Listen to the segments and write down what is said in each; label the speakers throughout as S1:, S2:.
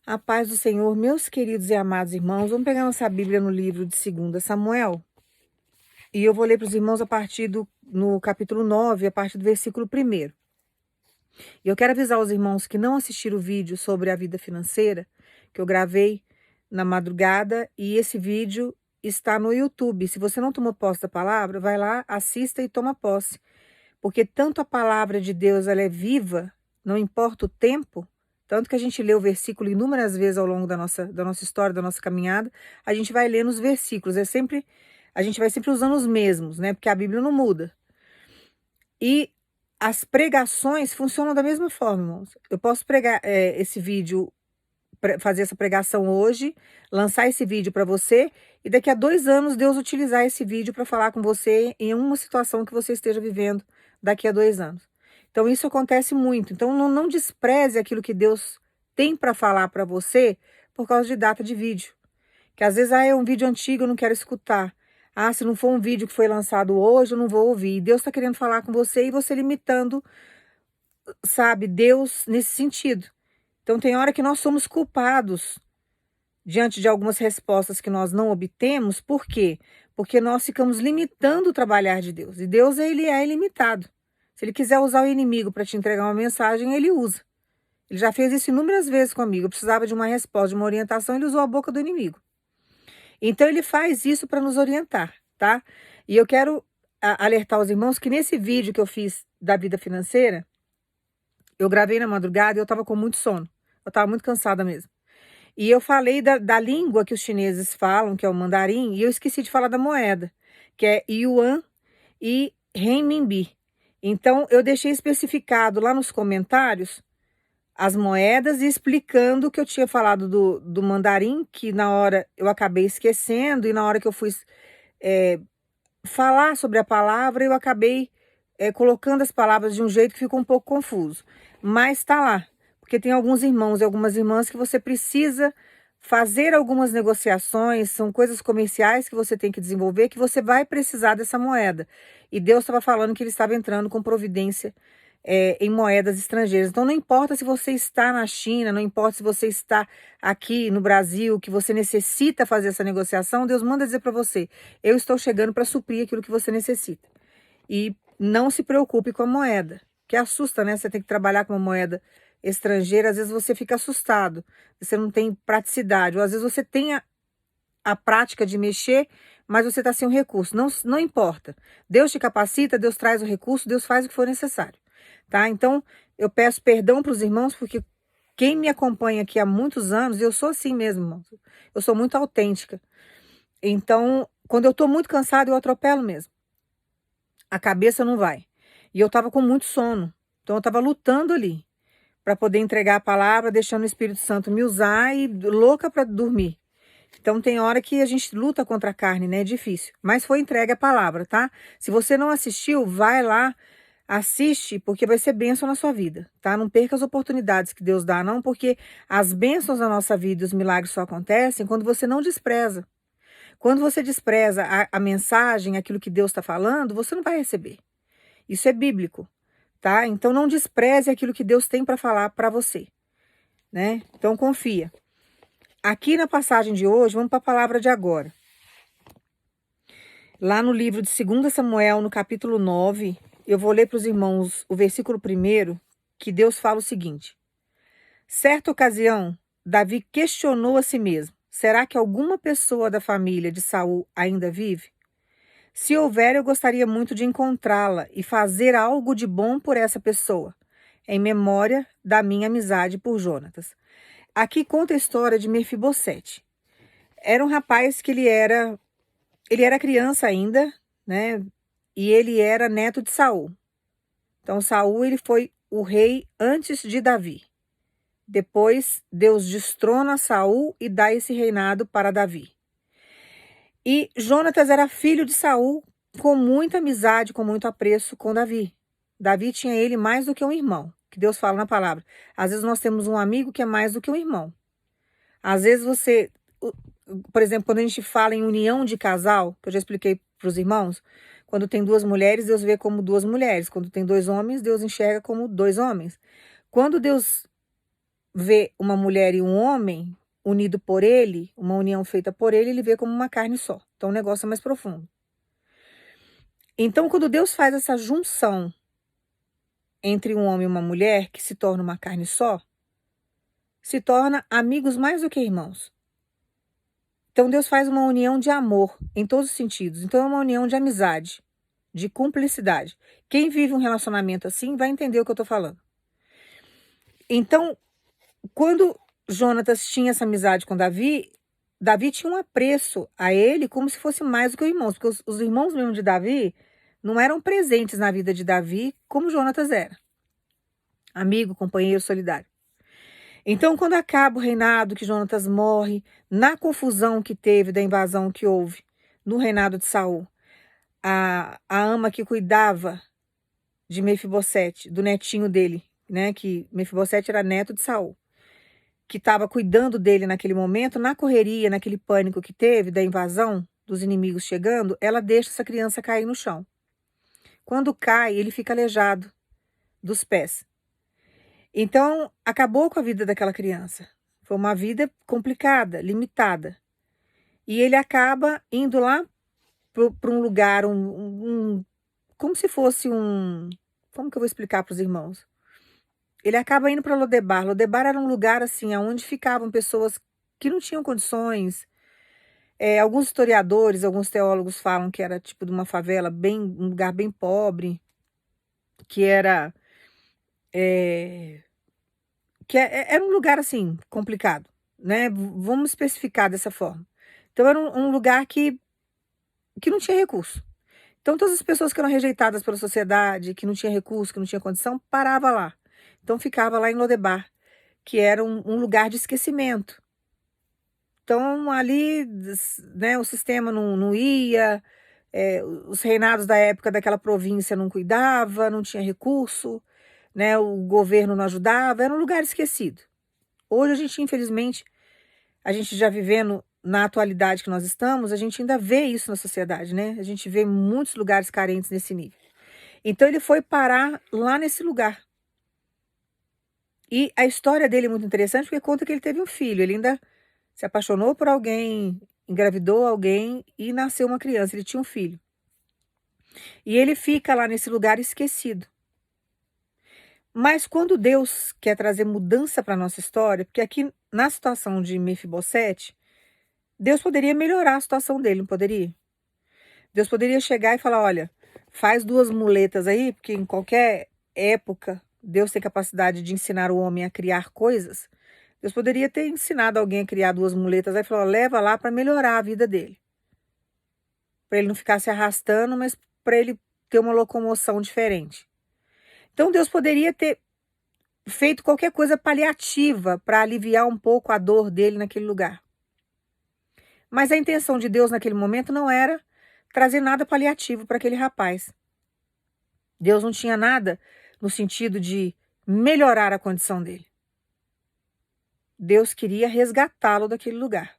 S1: A paz do Senhor, meus queridos e amados irmãos, vamos pegar nossa Bíblia no livro de 2 Samuel e eu vou ler para os irmãos no capítulo 9, a partir do versículo 1. E eu quero avisar os irmãos que não assistiram o vídeo sobre a vida financeira, que eu gravei na madrugada, e esse vídeo está no YouTube. Se você não tomou posse da palavra, vai lá, assista e toma posse. Porque tanto a palavra de Deus ela é viva, não importa o tempo, tanto que a gente lê o versículo inúmeras vezes ao longo da nossa história, da nossa caminhada, a gente vai lendo os versículos, a gente vai sempre usando os mesmos, né? Porque a Bíblia não muda. E as pregações funcionam da mesma forma, irmãos. Eu posso pregar esse vídeo, fazer essa pregação hoje, lançar esse vídeo para você, e daqui a 2 anos Deus utilizar esse vídeo para falar com você em uma situação que você esteja vivendo daqui a 2 anos. Então isso acontece muito. Então não despreze aquilo que Deus tem para falar para você por causa de data de vídeo. Que às vezes é um vídeo antigo, eu não quero escutar. Se não for um vídeo que foi lançado hoje, eu não vou ouvir. E Deus está querendo falar com você e você limitando, sabe, Deus nesse sentido. Então tem hora que nós somos culpados diante de algumas respostas que nós não obtemos. Por quê? Porque nós ficamos limitando o trabalhar de Deus. E Deus, ele é ilimitado. Se ele quiser usar o inimigo para te entregar uma mensagem, ele usa. Ele já fez isso inúmeras vezes comigo. Eu precisava de uma resposta, de uma orientação, ele usou a boca do inimigo. Então ele faz isso para nos orientar, tá? E eu quero alertar os irmãos que nesse vídeo que eu fiz da vida financeira, eu gravei na madrugada e eu estava com muito sono. Eu estava muito cansada mesmo. E eu falei da língua que os chineses falam, que é o mandarim, e eu esqueci de falar da moeda, que é yuan e renminbi. Então, eu deixei especificado lá nos comentários as moedas e explicando que eu tinha falado do mandarim, que na hora eu acabei esquecendo, e na hora que eu fui falar sobre a palavra, eu acabei colocando as palavras de um jeito que ficou um pouco confuso. Mas está lá, porque tem alguns irmãos e algumas irmãs que você precisa fazer algumas negociações, são coisas comerciais que você tem que desenvolver, que você vai precisar dessa moeda. E Deus estava falando que ele estava entrando com providência em moedas estrangeiras. Então não importa se você está na China, não importa se você está aqui no Brasil, que você necessita fazer essa negociação, Deus manda dizer para você, eu estou chegando para suprir aquilo que você necessita. E não se preocupe com a moeda, que assusta, né? Você tem que trabalhar com uma moeda estrangeira, às vezes você fica assustado, você não tem praticidade, ou às vezes você tem a prática de mexer, mas você está sem o recurso. Não importa. Deus te capacita, Deus traz o recurso, Deus faz o que for necessário, tá? Então, eu peço perdão para os irmãos, porque quem me acompanha aqui há muitos anos, eu sou assim mesmo, irmãos. Eu sou muito autêntica. Então, quando eu estou muito cansada, eu atropelo mesmo. A cabeça não vai. E eu estava com muito sono. Então, eu estava lutando ali para poder entregar a palavra, deixando o Espírito Santo me usar e louca para dormir. Então tem hora que a gente luta contra a carne, né? É difícil. Mas foi entregue a palavra, tá? Se você não assistiu, vai lá, assiste, porque vai ser bênção na sua vida, tá? Não perca as oportunidades que Deus dá, não, porque as bênçãos na nossa vida e os milagres só acontecem quando você não despreza. Quando você despreza a mensagem, aquilo que Deus está falando, você não vai receber. Isso é bíblico, tá? Então não despreze aquilo que Deus tem para falar para você, né? Então confia. Aqui na passagem de hoje, vamos para a palavra de agora. Lá no livro de 2 Samuel, no capítulo 9, eu vou ler para os irmãos o versículo 1, que Deus fala o seguinte. Certa ocasião, Davi questionou a si mesmo, será que alguma pessoa da família de Saul ainda vive? Se houver, eu gostaria muito de encontrá-la e fazer algo de bom por essa pessoa, em memória da minha amizade por Jonatas. Aqui conta a história de Mefibosete. Era um rapaz que ele era criança ainda, né? E ele era neto de Saul. Então Saul ele foi o rei antes de Davi. Depois Deus destrona Saul e dá esse reinado para Davi. E Jonatas era filho de Saul, com muita amizade, com muito apreço com Davi. Davi tinha ele mais do que um irmão, que Deus fala na palavra. Às vezes nós temos um amigo que é mais do que um irmão. Às vezes você, por exemplo, quando a gente fala em união de casal, que eu já expliquei para os irmãos, quando tem 2 mulheres, Deus vê como 2 mulheres. Quando tem 2 homens, Deus enxerga como 2 homens. Quando Deus vê uma mulher e um homem unido por ele, uma união feita por ele vê como uma carne só. Então o negócio é mais profundo. Então, quando Deus faz essa junção entre um homem e uma mulher, que se torna uma carne só, se torna amigos mais do que irmãos. Então Deus faz uma união de amor em todos os sentidos. Então é uma união de amizade, de cumplicidade. Quem vive um relacionamento assim vai entender o que eu estou falando. Então, quando Jonatas tinha essa amizade com Davi, Davi tinha um apreço a ele como se fosse mais do que os irmãos, porque os irmãos mesmo de Davi não eram presentes na vida de Davi como Jonatas era. Amigo, companheiro, solidário. Então, quando acaba o reinado, que Jonatas morre, na confusão que teve da invasão que houve no reinado de Saul, a ama que cuidava de Mefibosete, do netinho dele, né, que Mefibosete era neto de Saul, que estava cuidando dele naquele momento, na correria, naquele pânico que teve da invasão, dos inimigos chegando, ela deixa essa criança cair no chão. Quando cai, ele fica aleijado dos pés. Então, acabou com a vida daquela criança. Foi uma vida complicada, limitada. E ele acaba indo lá para um lugar, como se fosse um... Como que eu vou explicar para os irmãos? Ele acaba indo para Lodebar. Lodebar era um lugar assim, onde ficavam pessoas que não tinham condições. Alguns historiadores, alguns teólogos falam que era tipo de uma favela, um lugar bem pobre, que era... era um lugar assim, complicado, né? Vamos especificar dessa forma. Então era um lugar que não tinha recurso. Então todas as pessoas que eram rejeitadas pela sociedade, que não tinha recurso, que não tinha condição, parava lá. Então ficava lá em Lodebar, que era um lugar de esquecimento. Então ali, né, o sistema não ia, os reinados da época daquela província não cuidava, não tinha recurso, né, o governo não ajudava, era um lugar esquecido. Hoje a gente, infelizmente, a gente já vivendo na atualidade que nós estamos, a gente ainda vê isso na sociedade, né? A gente vê muitos lugares carentes nesse nível. Então ele foi parar lá nesse lugar. E a história dele é muito interessante porque conta que ele teve um filho, ele ainda se apaixonou por alguém, engravidou alguém e nasceu uma criança, ele tinha um filho. E ele fica lá nesse lugar esquecido. Mas quando Deus quer trazer mudança para a nossa história, porque aqui na situação de Mefibosete, Deus poderia melhorar a situação dele, não poderia? Deus poderia chegar e falar, olha, faz 2 muletas aí, porque em qualquer época Deus tem capacidade de ensinar o homem a criar coisas. Deus poderia ter ensinado alguém a criar 2 muletas aí e falar, leva lá para melhorar a vida dele. Para ele não ficar se arrastando, mas para ele ter uma locomoção diferente. Então Deus poderia ter feito qualquer coisa paliativa para aliviar um pouco a dor dele naquele lugar. Mas a intenção de Deus naquele momento não era trazer nada paliativo para aquele rapaz. Deus não tinha nada no sentido de melhorar a condição dele. Deus queria resgatá-lo daquele lugar.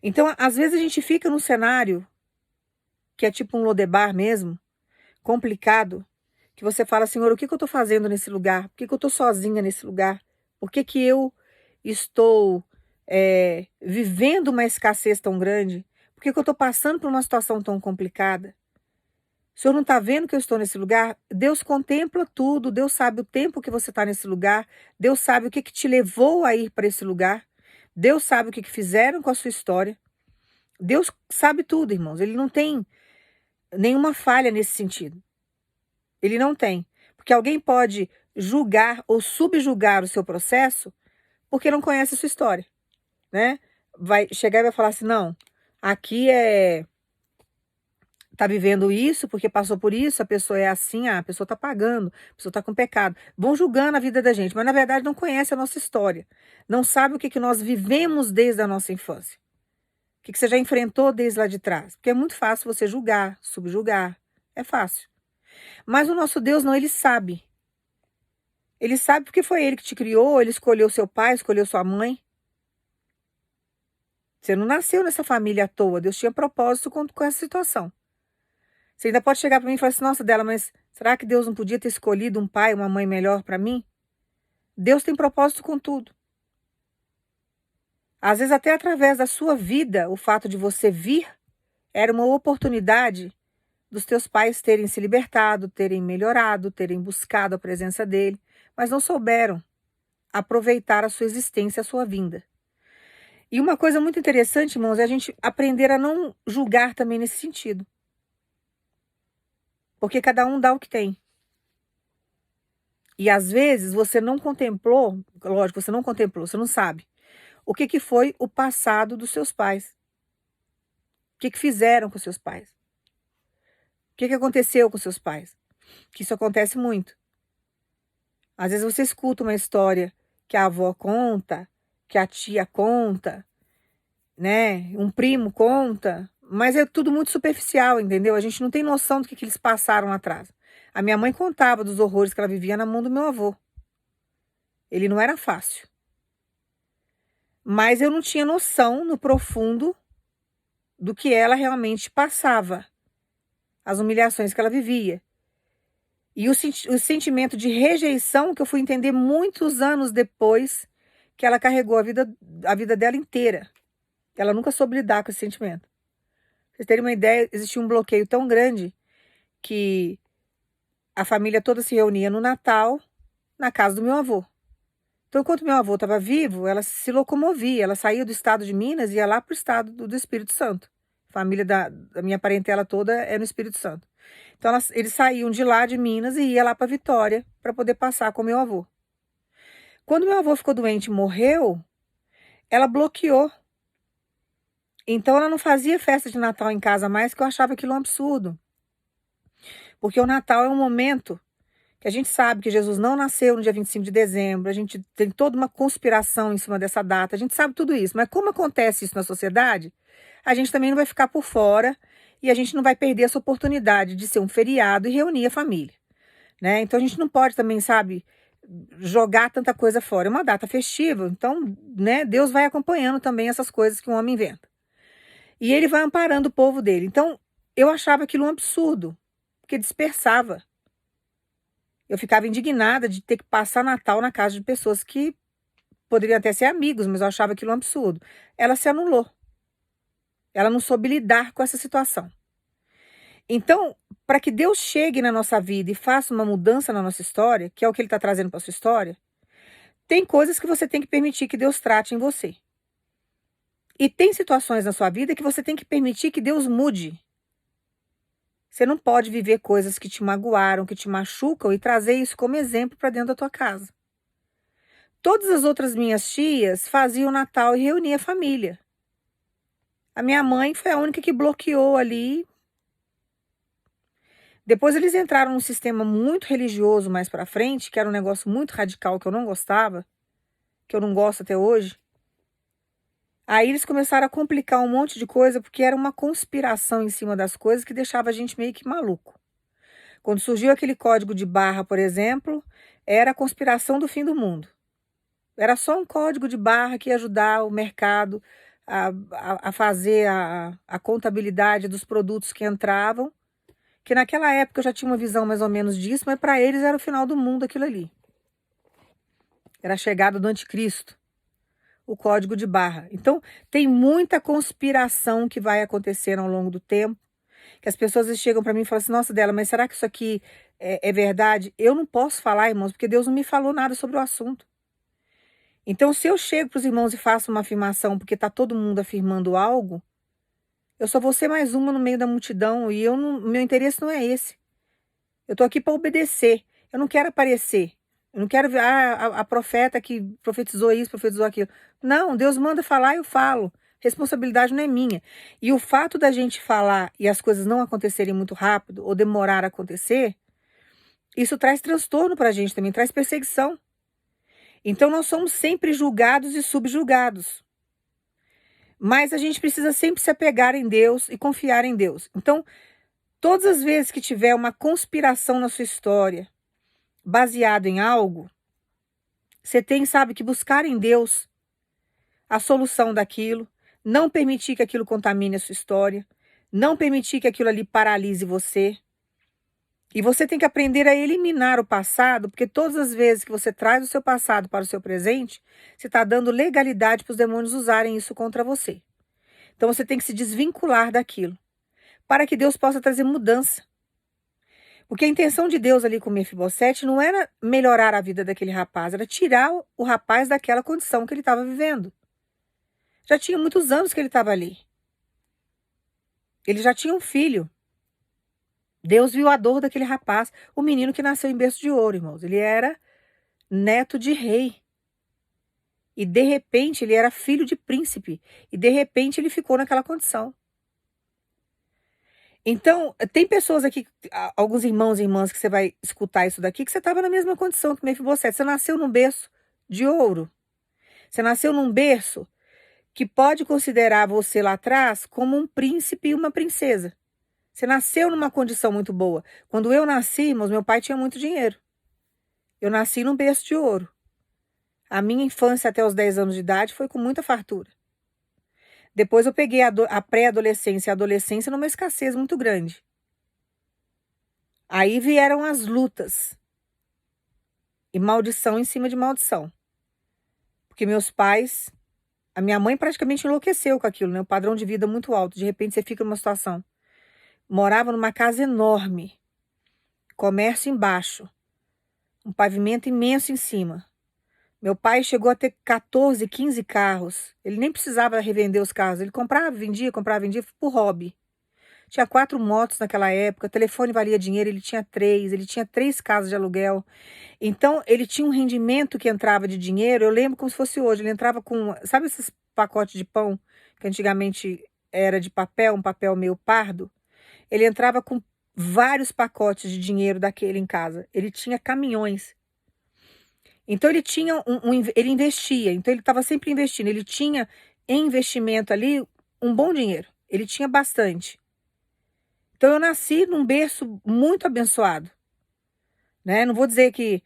S1: Então, às vezes a gente fica num cenário que é tipo um Lodebar mesmo, complicado, que você fala, Senhor, o que eu estou fazendo nesse lugar? Por que eu estou sozinha nesse lugar? Por que eu estou vivendo uma escassez tão grande? Por que eu estou passando por uma situação tão complicada? O Senhor não está vendo que eu estou nesse lugar? Deus contempla tudo, Deus sabe o tempo que você está nesse lugar, Deus sabe o que te levou a ir para esse lugar, Deus sabe o que fizeram com a sua história. Deus sabe tudo, irmãos, Ele não tem nenhuma falha nesse sentido. Ele não tem. Porque alguém pode julgar ou subjugar o seu processo porque não conhece a sua história, né? Vai chegar e vai falar assim, não, aqui tá vivendo isso porque passou por isso, a pessoa é assim, a pessoa tá pagando, a pessoa tá com pecado. Vão julgando a vida da gente, mas na verdade não conhece a nossa história. Não sabe o que nós vivemos desde a nossa infância. O que você já enfrentou desde lá de trás. Porque é muito fácil você julgar, subjugar. É fácil. Mas o nosso Deus não, Ele sabe. Ele sabe porque foi Ele que te criou, Ele escolheu seu pai, escolheu sua mãe. Você não nasceu nessa família à toa, Deus tinha propósito com essa situação. Você ainda pode chegar para mim e falar assim, nossa, Dela, mas será que Deus não podia ter escolhido um pai, uma mãe melhor para mim? Deus tem propósito com tudo. Às vezes até através da sua vida, o fato de você vir era uma oportunidade dos teus pais terem se libertado, terem melhorado, terem buscado a presença dele, mas não souberam aproveitar a sua existência, a sua vinda. E uma coisa muito interessante, irmãos, é a gente aprender a não julgar também nesse sentido. Porque cada um dá o que tem. E às vezes você não contemplou, lógico, você não contemplou, você não sabe o que foi o passado dos seus pais. O que fizeram com seus pais. O que aconteceu com seus pais. Que isso acontece muito. Às vezes você escuta uma história que a avó conta, que a tia conta, né? Um primo conta, mas é tudo muito superficial, entendeu? A gente não tem noção do que eles passaram lá atrás. A minha mãe contava dos horrores que ela vivia na mão do meu avô. Ele não era fácil. Mas eu não tinha noção no profundo do que ela realmente passava, as humilhações que ela vivia. E o sentimento de rejeição que eu fui entender muitos anos depois que ela carregou a vida dela inteira. Ela nunca soube lidar com esse sentimento. Pra vocês terem uma ideia, existia um bloqueio tão grande que a família toda se reunia no Natal na casa do meu avô. Então, enquanto meu avô estava vivo, ela se locomovia, ela saía do estado de Minas e ia lá para o estado do Espírito Santo. A família da minha parentela toda é no Espírito Santo. Então, eles saíam de lá de Minas e ia lá para Vitória para poder passar com meu avô. Quando meu avô ficou doente e morreu, ela bloqueou. Então, ela não fazia festa de Natal em casa mais, que eu achava aquilo um absurdo. Porque o Natal é um momento que a gente sabe que Jesus não nasceu no dia 25 de dezembro, a gente tem toda uma conspiração em cima dessa data, a gente sabe tudo isso, mas como acontece isso na sociedade, a gente também não vai ficar por fora e a gente não vai perder essa oportunidade de ser um feriado e reunir a família, né? Então a gente não pode também, sabe, jogar tanta coisa fora. É uma data festiva, então, né, Deus vai acompanhando também essas coisas que o homem inventa. E ele vai amparando o povo dele. Então, eu achava aquilo um absurdo, porque dispersava. Eu ficava indignada de ter que passar Natal na casa de pessoas que poderiam até ser amigos, mas eu achava aquilo um absurdo. Ela se anulou. Ela não soube lidar com essa situação. Então, para que Deus chegue na nossa vida e faça uma mudança na nossa história, que é o que Ele está trazendo para a sua história, tem coisas que você tem que permitir que Deus trate em você. E tem situações na sua vida que você tem que permitir que Deus mude. Você não pode viver coisas que te magoaram, que te machucam e trazer isso como exemplo para dentro da tua casa. Todas as outras minhas tias faziam Natal e reuniam a família. A minha mãe foi a única que bloqueou ali. Depois eles entraram num sistema muito religioso mais para frente, que era um negócio muito radical que eu não gostava, que eu não gosto até hoje. Aí eles começaram a complicar um monte de coisa, porque era uma conspiração em cima das coisas que deixava a gente meio que maluco. Quando surgiu aquele código de barra, por exemplo, era a conspiração do fim do mundo. Era só um código de barra que ia ajudar o mercado a fazer a contabilidade dos produtos que entravam, que naquela época eu já tinha uma visão mais ou menos disso, mas para eles era o final do mundo aquilo ali. Era a chegada do anticristo, o código de barra. Então, tem muita conspiração que vai acontecendo ao longo do tempo, que as pessoas chegam para mim e falam assim, nossa, Dela, mas será que isso aqui é verdade? Eu não posso falar, irmãos, porque Deus não me falou nada sobre o assunto. Então, se eu chego para os irmãos e faço uma afirmação porque está todo mundo afirmando algo, eu só vou ser mais uma no meio da multidão e meu interesse não é esse. Eu estou aqui para obedecer. Eu não quero aparecer. Eu não quero ver a profeta que profetizou isso, profetizou aquilo. Não, Deus manda falar e eu falo. Responsabilidade não é minha. E o fato da gente falar e as coisas não acontecerem muito rápido ou demorar a acontecer, isso traz transtorno para a gente também, traz perseguição. Então, nós somos sempre julgados e subjugados. Mas a gente precisa sempre se apegar em Deus e confiar em Deus. Então, todas as vezes que tiver uma conspiração na sua história, baseado em algo, você tem, sabe, que buscar em Deus a solução daquilo, não permitir que aquilo contamine a sua história, não permitir que aquilo ali paralise você. E você tem que aprender a eliminar o passado, porque todas as vezes que você traz o seu passado para o seu presente, você está dando legalidade para os demônios usarem isso contra você. Então você tem que se desvincular daquilo, para que Deus possa trazer mudança. Porque a intenção de Deus ali com Mefibosete não era melhorar a vida daquele rapaz, era tirar o rapaz daquela condição que ele estava vivendo. Já tinha muitos anos que ele estava ali. Ele já tinha um filho. Deus viu a dor daquele rapaz, o menino que nasceu em berço de ouro, irmãos. Ele era neto de rei. E de repente ele era filho de príncipe. E de repente ele ficou naquela condição. Então, tem pessoas aqui, alguns irmãos e irmãs que você vai escutar isso daqui, que você estava na mesma condição que Mefibosete. Você nasceu num berço de ouro. Você nasceu num berço que pode considerar você lá atrás como um príncipe e uma princesa. Você nasceu numa condição muito boa. Quando eu nasci, irmãos, meu pai tinha muito dinheiro. Eu nasci num berço de ouro. A minha infância até os 10 anos de idade foi com muita fartura. Depois eu peguei a pré-adolescência e a adolescência numa escassez muito grande. Aí vieram as lutas. E maldição em cima de maldição. Porque meus pais, a minha mãe praticamente enlouqueceu com aquilo, né? O padrão de vida muito alto. De repente você fica numa situação. Morava numa casa enorme. Comércio embaixo. Um pavimento imenso em cima. Meu pai chegou a ter 14, 15 carros. Ele nem precisava revender os carros. Ele comprava, vendia por hobby. Tinha 4 motos naquela época, telefone valia dinheiro, ele tinha 3 casas de aluguel. Então, ele tinha um rendimento que entrava de dinheiro, eu lembro como se fosse hoje, ele entrava com, sabe esses pacotes de pão, que antigamente era de papel, um papel meio pardo? Ele entrava com vários pacotes de dinheiro daquele em casa. Ele tinha caminhões. Então, ele tinha ele investia, então ele estava sempre investindo. Ele tinha em investimento ali um bom dinheiro. Ele tinha bastante. Então eu nasci num berço muito abençoado, né? Não vou dizer que,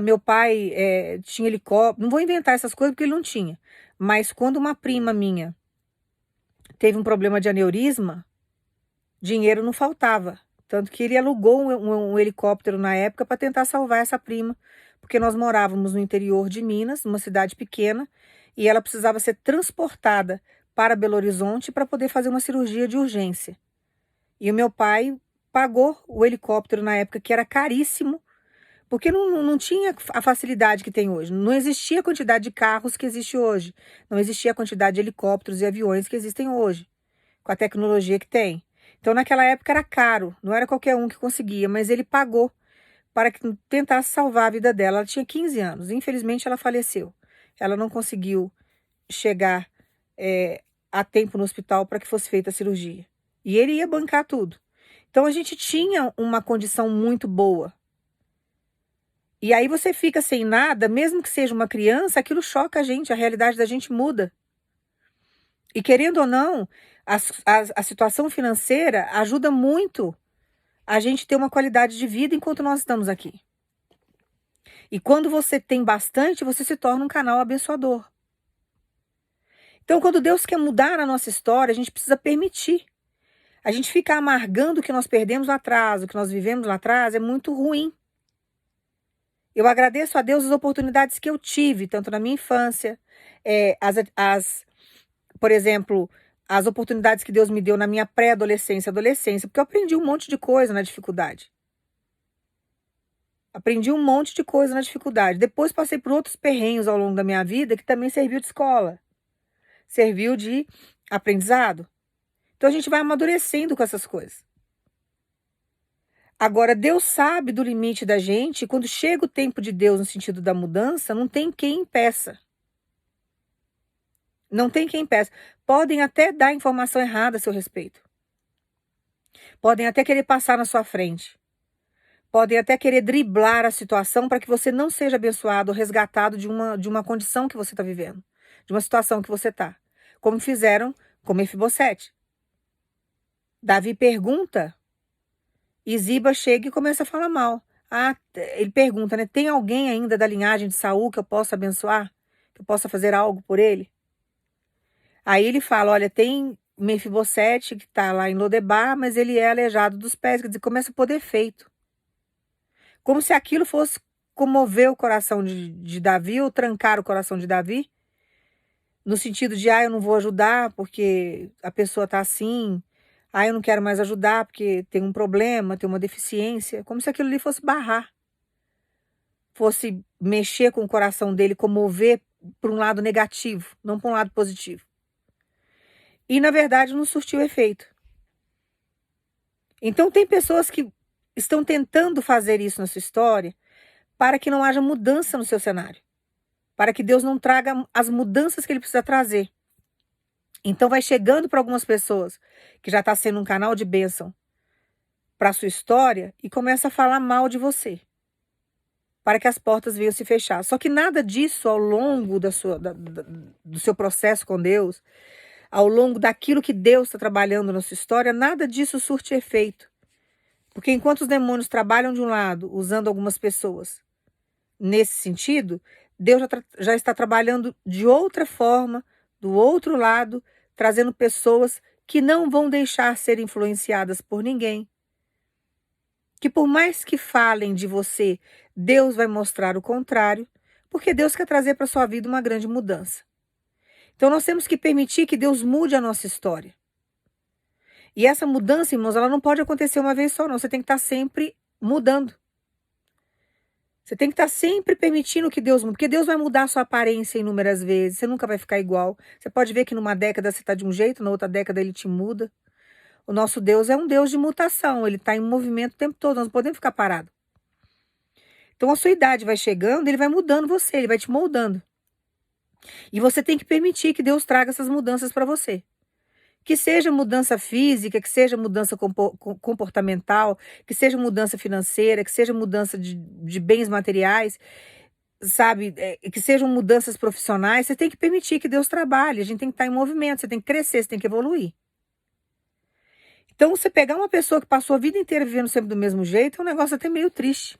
S1: meu pai tinha helicóptero, não vou inventar essas coisas porque ele não tinha. Mas quando uma prima minha teve um problema de aneurisma, dinheiro não faltava. Tanto que ele alugou um helicóptero na época para tentar salvar essa prima, porque nós morávamos no interior de Minas, numa cidade pequena, e ela precisava ser transportada para Belo Horizonte para poder fazer uma cirurgia de urgência. E o meu pai pagou o helicóptero na época, que era caríssimo, porque não tinha a facilidade que tem hoje. Não existia a quantidade de carros que existe hoje. Não existia a quantidade de helicópteros e aviões que existem hoje, com a tecnologia que tem. Então, naquela época era caro, não era qualquer um que conseguia, mas ele pagou para que tentasse salvar a vida dela. Ela tinha 15 anos, infelizmente ela faleceu. Ela não conseguiu chegar a tempo no hospital para que fosse feita a cirurgia. E ele ia bancar tudo. Então a gente tinha uma condição muito boa. E aí você fica sem nada, mesmo que seja uma criança, aquilo choca a gente, a realidade da gente muda. E querendo ou não, a situação financeira ajuda muito a gente ter uma qualidade de vida enquanto nós estamos aqui. E quando você tem bastante, você se torna um canal abençoador. Então, quando Deus quer mudar a nossa história, a gente precisa permitir. A gente ficar amargando o que nós perdemos lá atrás, o que nós vivemos lá atrás, é muito ruim. Eu agradeço a Deus as oportunidades que eu tive, tanto na minha infância, por exemplo, as oportunidades que Deus me deu na minha pré-adolescência, adolescência, porque eu aprendi um monte de coisa na dificuldade. Aprendi um monte de coisa na dificuldade. Depois passei por outros perrengues ao longo da minha vida que também serviu de escola. Serviu de aprendizado. Então a gente vai amadurecendo com essas coisas. Agora, Deus sabe do limite da gente, e quando chega o tempo de Deus no sentido da mudança, não tem quem impeça. Não tem quem impeça. Podem até dar informação errada a seu respeito. Podem até querer passar na sua frente. Podem até querer driblar a situação para que você não seja abençoado ou resgatado de uma condição que você está vivendo. De uma situação que você está. Como fizeram com Mefibosete. Davi pergunta, e Ziba chega e começa a falar mal. Ele pergunta, né? Tem alguém ainda da linhagem de Saul que eu possa abençoar? Que eu possa fazer algo por ele? Aí ele fala, olha, tem Mefibosete que está lá em Lodebar, mas ele é aleijado dos pés. Quer dizer, começa a pôr defeito. Como se aquilo fosse comover o coração de Davi ou trancar o coração de Davi, no sentido de, eu não vou ajudar porque a pessoa está assim, eu não quero mais ajudar porque tem um problema, tem uma deficiência, como se aquilo ali fosse barrar, fosse mexer com o coração dele, comover para um lado negativo, não para um lado positivo. E, na verdade, não surtiu efeito. Então, tem pessoas que estão tentando fazer isso na sua história para que não haja mudança no seu cenário, para que Deus não traga as mudanças que Ele precisa trazer. Então, vai chegando para algumas pessoas que já está sendo um canal de bênção para a sua história e começa a falar mal de você, para que as portas venham se fechar. Só que nada disso ao longo do seu processo com Deus, ao longo daquilo que Deus está trabalhando na sua história, nada disso surte efeito. Porque enquanto os demônios trabalham de um lado, usando algumas pessoas nesse sentido, Deus já está trabalhando de outra forma, do outro lado, trazendo pessoas que não vão deixar ser influenciadas por ninguém. Que por mais que falem de você, Deus vai mostrar o contrário, porque Deus quer trazer para a sua vida uma grande mudança. Então nós temos que permitir que Deus mude a nossa história. E essa mudança, irmãos, ela não pode acontecer uma vez só, não. Você tem que estar sempre mudando. Você tem que estar sempre permitindo que Deus mude, porque Deus vai mudar a sua aparência inúmeras vezes, você nunca vai ficar igual. Você pode ver que numa década você está de um jeito, na outra década ele te muda. O nosso Deus é um Deus de mutação, ele está em movimento o tempo todo, nós não podemos ficar parados. Então a sua idade vai chegando, ele vai mudando você, ele vai te moldando. E você tem que permitir que Deus traga essas mudanças para você. Que seja mudança física, que seja mudança comportamental, que seja mudança financeira, que seja mudança de bens materiais, sabe? Que sejam mudanças profissionais. Você tem que permitir que Deus trabalhe. A gente tem que estar em movimento, você tem que crescer, você tem que evoluir. Então, você pegar uma pessoa que passou a vida inteira vivendo sempre do mesmo jeito, é um negócio até meio triste.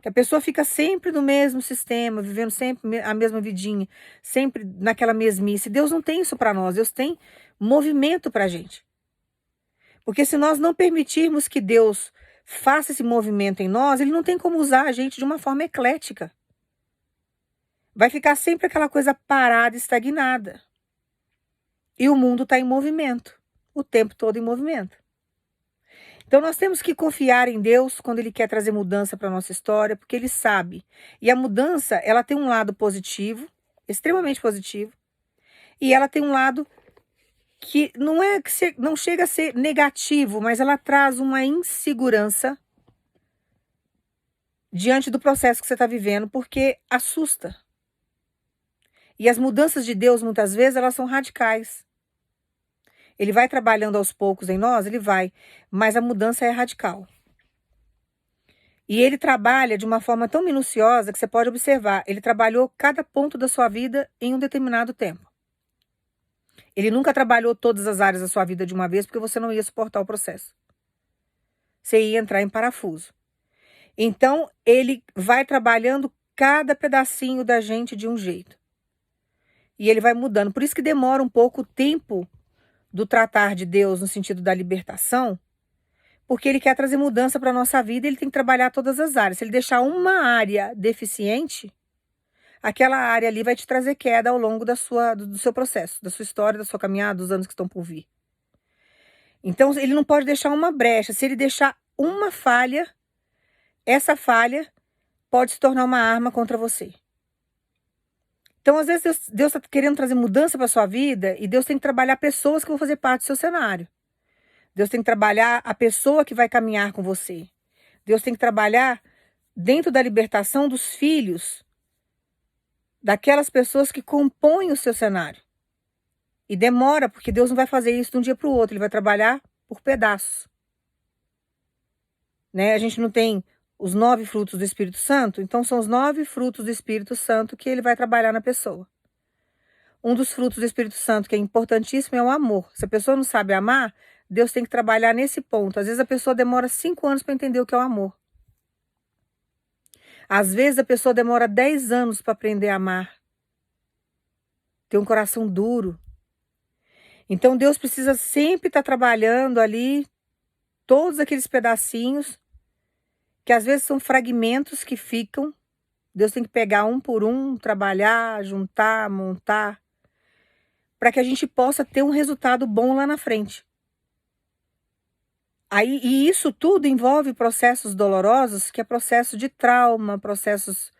S1: Que a pessoa fica sempre no mesmo sistema, vivendo sempre a mesma vidinha, sempre naquela mesmice. Deus não tem isso para nós, Deus tem movimento para a gente. Porque se nós não permitirmos que Deus faça esse movimento em nós, Ele não tem como usar a gente de uma forma eclética. Vai ficar sempre aquela coisa parada, estagnada. E o mundo está em movimento, o tempo todo em movimento. Então nós temos que confiar em Deus quando Ele quer trazer mudança para a nossa história, porque Ele sabe. E a mudança, ela tem um lado positivo, extremamente positivo, e ela tem um lado que não chega a ser negativo, mas ela traz uma insegurança diante do processo que você está vivendo, porque assusta. E as mudanças de Deus, muitas vezes, elas são radicais. Ele vai trabalhando aos poucos em nós, ele vai, mas a mudança é radical. E ele trabalha de uma forma tão minuciosa que você pode observar, ele trabalhou cada ponto da sua vida em um determinado tempo. Ele nunca trabalhou todas as áreas da sua vida de uma vez, porque você não ia suportar o processo. Você ia entrar em parafuso. Então, ele vai trabalhando cada pedacinho da gente de um jeito. E ele vai mudando. Por isso que demora um pouco o tempo do tratar de Deus no sentido da libertação, porque ele quer trazer mudança para a nossa vida, ele tem que trabalhar todas as áreas. Se ele deixar uma área deficiente, aquela área ali vai te trazer queda ao longo do seu processo, da sua história, da sua caminhada, dos anos que estão por vir. Então, ele não pode deixar uma brecha. Se ele deixar uma falha, essa falha pode se tornar uma arma contra você. Então, às vezes, Deus está querendo trazer mudança para a sua vida e Deus tem que trabalhar pessoas que vão fazer parte do seu cenário. Deus tem que trabalhar a pessoa que vai caminhar com você. Deus tem que trabalhar dentro da libertação dos filhos, daquelas pessoas que compõem o seu cenário. E demora, porque Deus não vai fazer isso de um dia para o outro, Ele vai trabalhar por pedaços. Né? A gente não tem os 9 frutos do Espírito Santo, então são os 9 frutos do Espírito Santo que ele vai trabalhar na pessoa. Um dos frutos do Espírito Santo que é importantíssimo é o amor. Se a pessoa não sabe amar, Deus tem que trabalhar nesse ponto. Às vezes a pessoa demora 5 anos para entender o que é o amor. Às vezes a pessoa demora 10 anos para aprender a amar. Tem um coração duro. Então Deus precisa sempre estar trabalhando ali todos aqueles pedacinhos que às vezes são fragmentos que ficam. Deus tem que pegar um por um, trabalhar, juntar, montar, para que a gente possa ter um resultado bom lá na frente. Aí, e isso tudo envolve processos dolorosos, que é processo de trauma, processos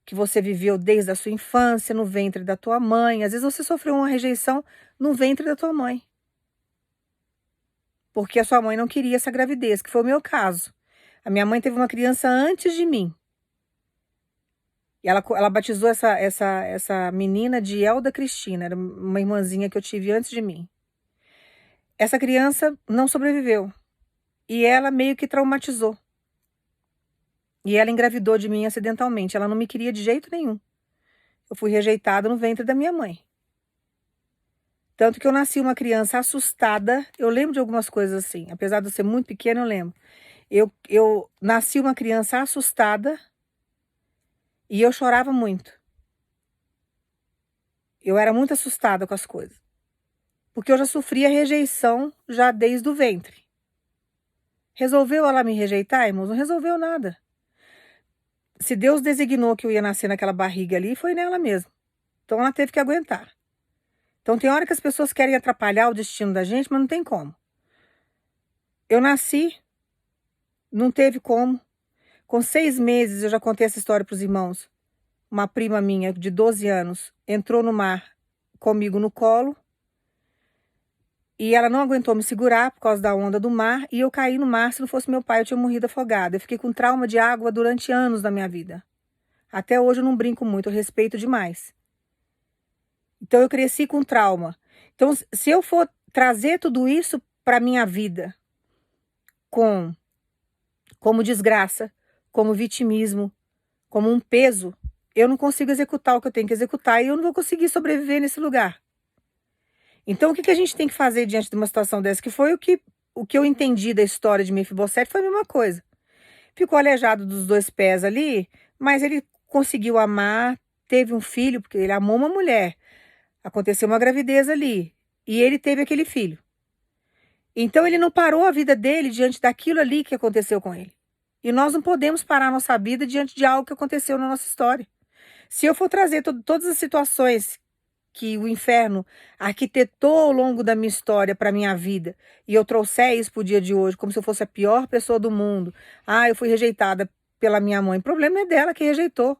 S1: que você viveu desde a sua infância, no ventre da tua mãe. Às vezes você sofreu uma rejeição no ventre da tua mãe, porque a sua mãe não queria essa gravidez, que foi o meu caso. A minha mãe teve uma criança antes de mim. E ela batizou essa menina de Elda Cristina, era uma irmãzinha que eu tive antes de mim. Essa criança não sobreviveu. E ela meio que traumatizou. E ela engravidou de mim acidentalmente. Ela não me queria de jeito nenhum. Eu fui rejeitada no ventre da minha mãe. Tanto que eu nasci uma criança assustada. Eu lembro de algumas coisas assim. Apesar de eu ser muito pequena, eu lembro. Eu nasci uma criança assustada e eu chorava muito. Eu era muito assustada com as coisas. Porque eu já sofria rejeição já desde o ventre. Resolveu ela me rejeitar, irmãos? Não resolveu nada. Se Deus designou que eu ia nascer naquela barriga ali, foi nela mesmo. Então ela teve que aguentar. Então tem hora que as pessoas querem atrapalhar o destino da gente, mas não tem como. Eu nasci, não teve como. Com 6 meses, eu já contei essa história para os irmãos. Uma prima minha, de 12 anos, entrou no mar comigo no colo. E ela não aguentou me segurar por causa da onda do mar. E eu caí no mar. Se não fosse meu pai, eu tinha morrido afogada. Eu fiquei com trauma de água durante anos da minha vida. Até hoje eu não brinco muito, eu respeito demais. Então eu cresci com trauma. Então, se eu for trazer tudo isso para minha vida como desgraça, como vitimismo, como um peso, eu não consigo executar o que eu tenho que executar e eu não vou conseguir sobreviver nesse lugar. Então, o que a gente tem que fazer diante de uma situação dessa? Que foi o que eu entendi da história de Mefibosete, foi a mesma coisa. Ficou aleijado dos 2 pés ali, mas ele conseguiu amar, teve um filho, porque ele amou uma mulher. Aconteceu uma gravidez ali, e ele teve aquele filho. Então ele não parou a vida dele diante daquilo ali que aconteceu com ele. E nós não podemos parar a nossa vida diante de algo que aconteceu na nossa história. Se eu for trazer todas as situações que o inferno arquitetou ao longo da minha história para minha vida, e eu trouxer isso para o dia de hoje, como se eu fosse a pior pessoa do mundo. Eu fui rejeitada pela minha mãe. O problema é dela que rejeitou.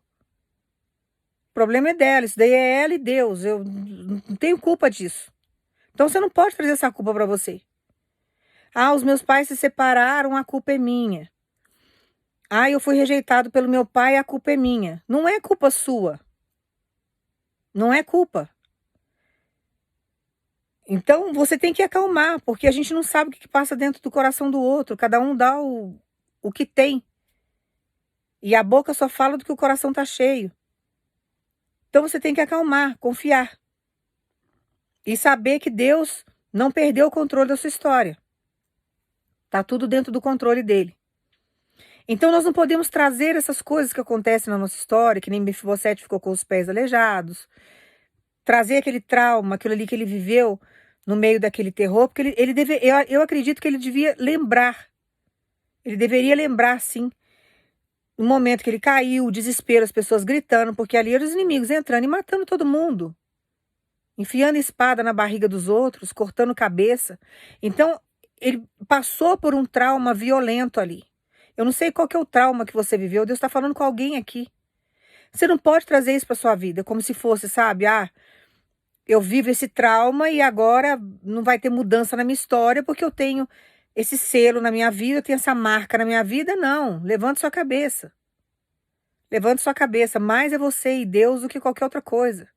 S1: O problema é dela, isso daí é ela e Deus. Eu não tenho culpa disso. Então você não pode trazer essa culpa para você. Os meus pais se separaram, a culpa é minha. Eu fui rejeitado pelo meu pai, a culpa é minha. Não é culpa sua. Não é culpa. Então você tem que acalmar, porque a gente não sabe o que passa dentro do coração do outro. Cada um dá o que tem. E a boca só fala do que o coração está cheio. Então você tem que acalmar, confiar. E saber que Deus não perdeu o controle da sua história. Tá tudo dentro do controle dele. Então nós não podemos trazer essas coisas que acontecem na nossa história, que nem Mefibosete ficou com os pés aleijados, trazer aquele trauma, aquilo ali que ele viveu no meio daquele terror, porque eu acredito que ele devia lembrar. Ele deveria lembrar, sim, no momento que ele caiu, o desespero, as pessoas gritando, porque ali eram os inimigos entrando e matando todo mundo. Enfiando espada na barriga dos outros, cortando cabeça. Então, ele passou por um trauma violento ali. Eu não sei qual que é o trauma que você viveu, Deus está falando com alguém aqui. Você não pode trazer isso para sua vida, como se fosse, sabe? Eu vivo esse trauma e agora não vai ter mudança na minha história porque eu tenho esse selo na minha vida, eu tenho essa marca na minha vida. Não, levante sua cabeça. Levante sua cabeça, mais é você e Deus do que qualquer outra coisa.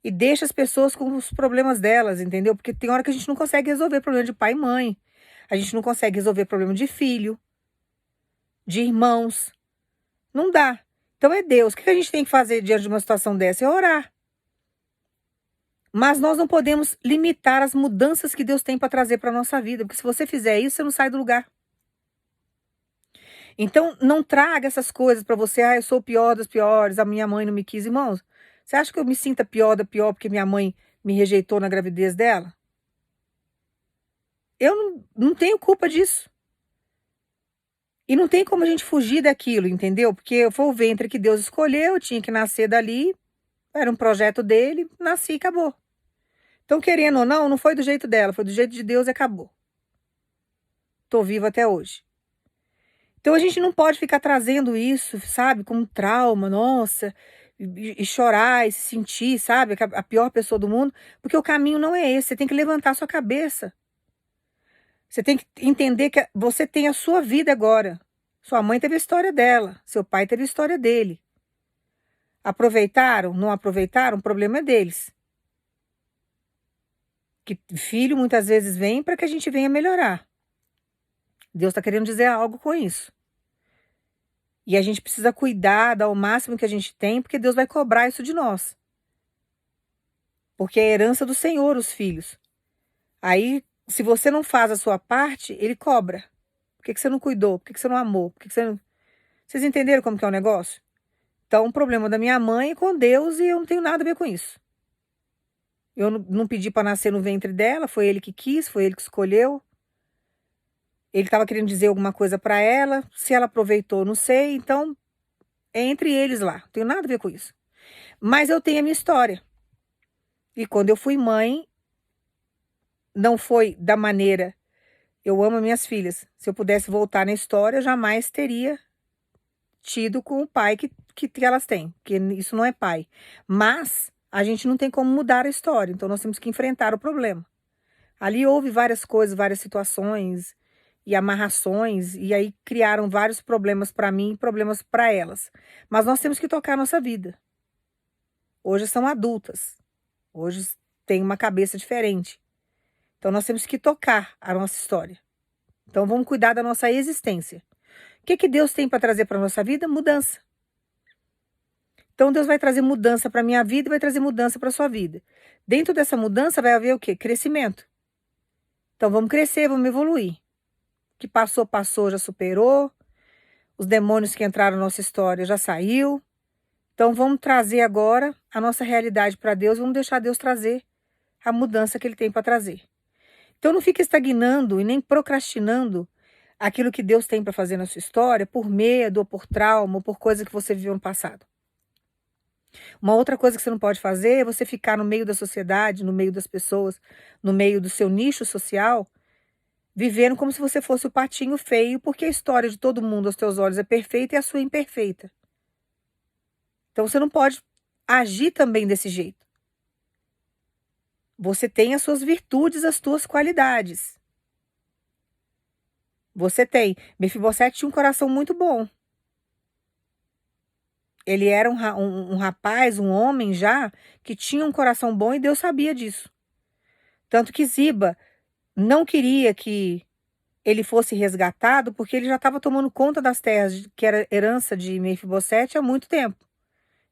S1: E deixa as pessoas com os problemas delas, entendeu? Porque tem hora que a gente não consegue resolver problema de pai e mãe. A gente não consegue resolver problema de filho, de irmãos. Não dá. Então é Deus. O que a gente tem que fazer diante de uma situação dessa? É orar. Mas nós não podemos limitar as mudanças que Deus tem para trazer para a nossa vida. Porque se você fizer isso, você não sai do lugar. Então não traga essas coisas para você. Eu sou o pior dos piores, a minha mãe não me quis. Irmãos, você acha que eu me sinta pior da pior porque minha mãe me rejeitou na gravidez dela? Eu não tenho culpa disso. E não tem como a gente fugir daquilo, entendeu? Porque foi o ventre que Deus escolheu, tinha que nascer dali, era um projeto dele, nasci e acabou. Então, querendo ou não, não foi do jeito dela, foi do jeito de Deus e acabou. Tô viva até hoje. Então a gente não pode ficar trazendo isso, sabe, como trauma, nossa, e chorar e se sentir, sabe, a pior pessoa do mundo, porque o caminho não é esse, você tem que levantar sua cabeça. Você tem que entender que você tem a sua vida agora. Sua mãe teve a história dela, seu pai teve a história dele. Aproveitaram, não aproveitaram, o problema é deles. Que filho muitas vezes vem para que a gente venha melhorar. Deus está querendo dizer algo com isso. E a gente precisa cuidar, dar o máximo que a gente tem, porque Deus vai cobrar isso de nós. Porque é a herança do Senhor, os filhos. Aí, se você não faz a sua parte, Ele cobra. Por que você não cuidou? Por que você não amou? Por que você não... Vocês entenderam como que é o negócio? Então, o problema da minha mãe é com Deus e eu não tenho nada a ver com isso. Eu não pedi para nascer no ventre dela, foi Ele que quis, foi Ele que escolheu. Ele estava querendo dizer alguma coisa para ela, se ela aproveitou, não sei, então é entre eles lá, não tenho nada a ver com isso. Mas eu tenho a minha história. E quando eu fui mãe, não foi da maneira. Eu amo minhas filhas. Se eu pudesse voltar na história, eu jamais teria tido com o pai que elas têm, porque isso não é pai. Mas a gente não tem como mudar a história, então nós temos que enfrentar o problema. Ali houve várias coisas, várias situações e amarrações, e aí criaram vários problemas para mim e problemas para elas. Mas nós temos que tocar a nossa vida. Hoje são adultas. Hoje tem uma cabeça diferente. Então nós temos que tocar a nossa história. Então vamos cuidar da nossa existência. O que Deus tem para trazer para a nossa vida? Mudança. Então Deus vai trazer mudança para a minha vida e vai trazer mudança para a sua vida. Dentro dessa mudança vai haver o quê? Crescimento. Então vamos crescer, vamos evoluir. O que passou, passou, já superou. Os demônios que entraram na nossa história já saiu. Então vamos trazer agora a nossa realidade para Deus, vamos deixar Deus trazer a mudança que Ele tem para trazer. Então não fique estagnando e nem procrastinando aquilo que Deus tem para fazer na sua história por medo, ou por trauma, ou por coisa que você viveu no passado. Uma outra coisa que você não pode fazer é você ficar no meio da sociedade, no meio das pessoas, no meio do seu nicho social, vivendo como se você fosse o patinho feio, porque a história de todo mundo aos teus olhos é perfeita e a sua é imperfeita. Então você não pode agir também desse jeito. Você tem as suas virtudes, as suas qualidades. Você tem. Mefibosete tinha um coração muito bom. Ele era um rapaz, um homem já, que tinha um coração bom e Deus sabia disso. Tanto que Ziba não queria que ele fosse resgatado, porque ele já estava tomando conta das terras, que era herança de Mefibosete há muito tempo.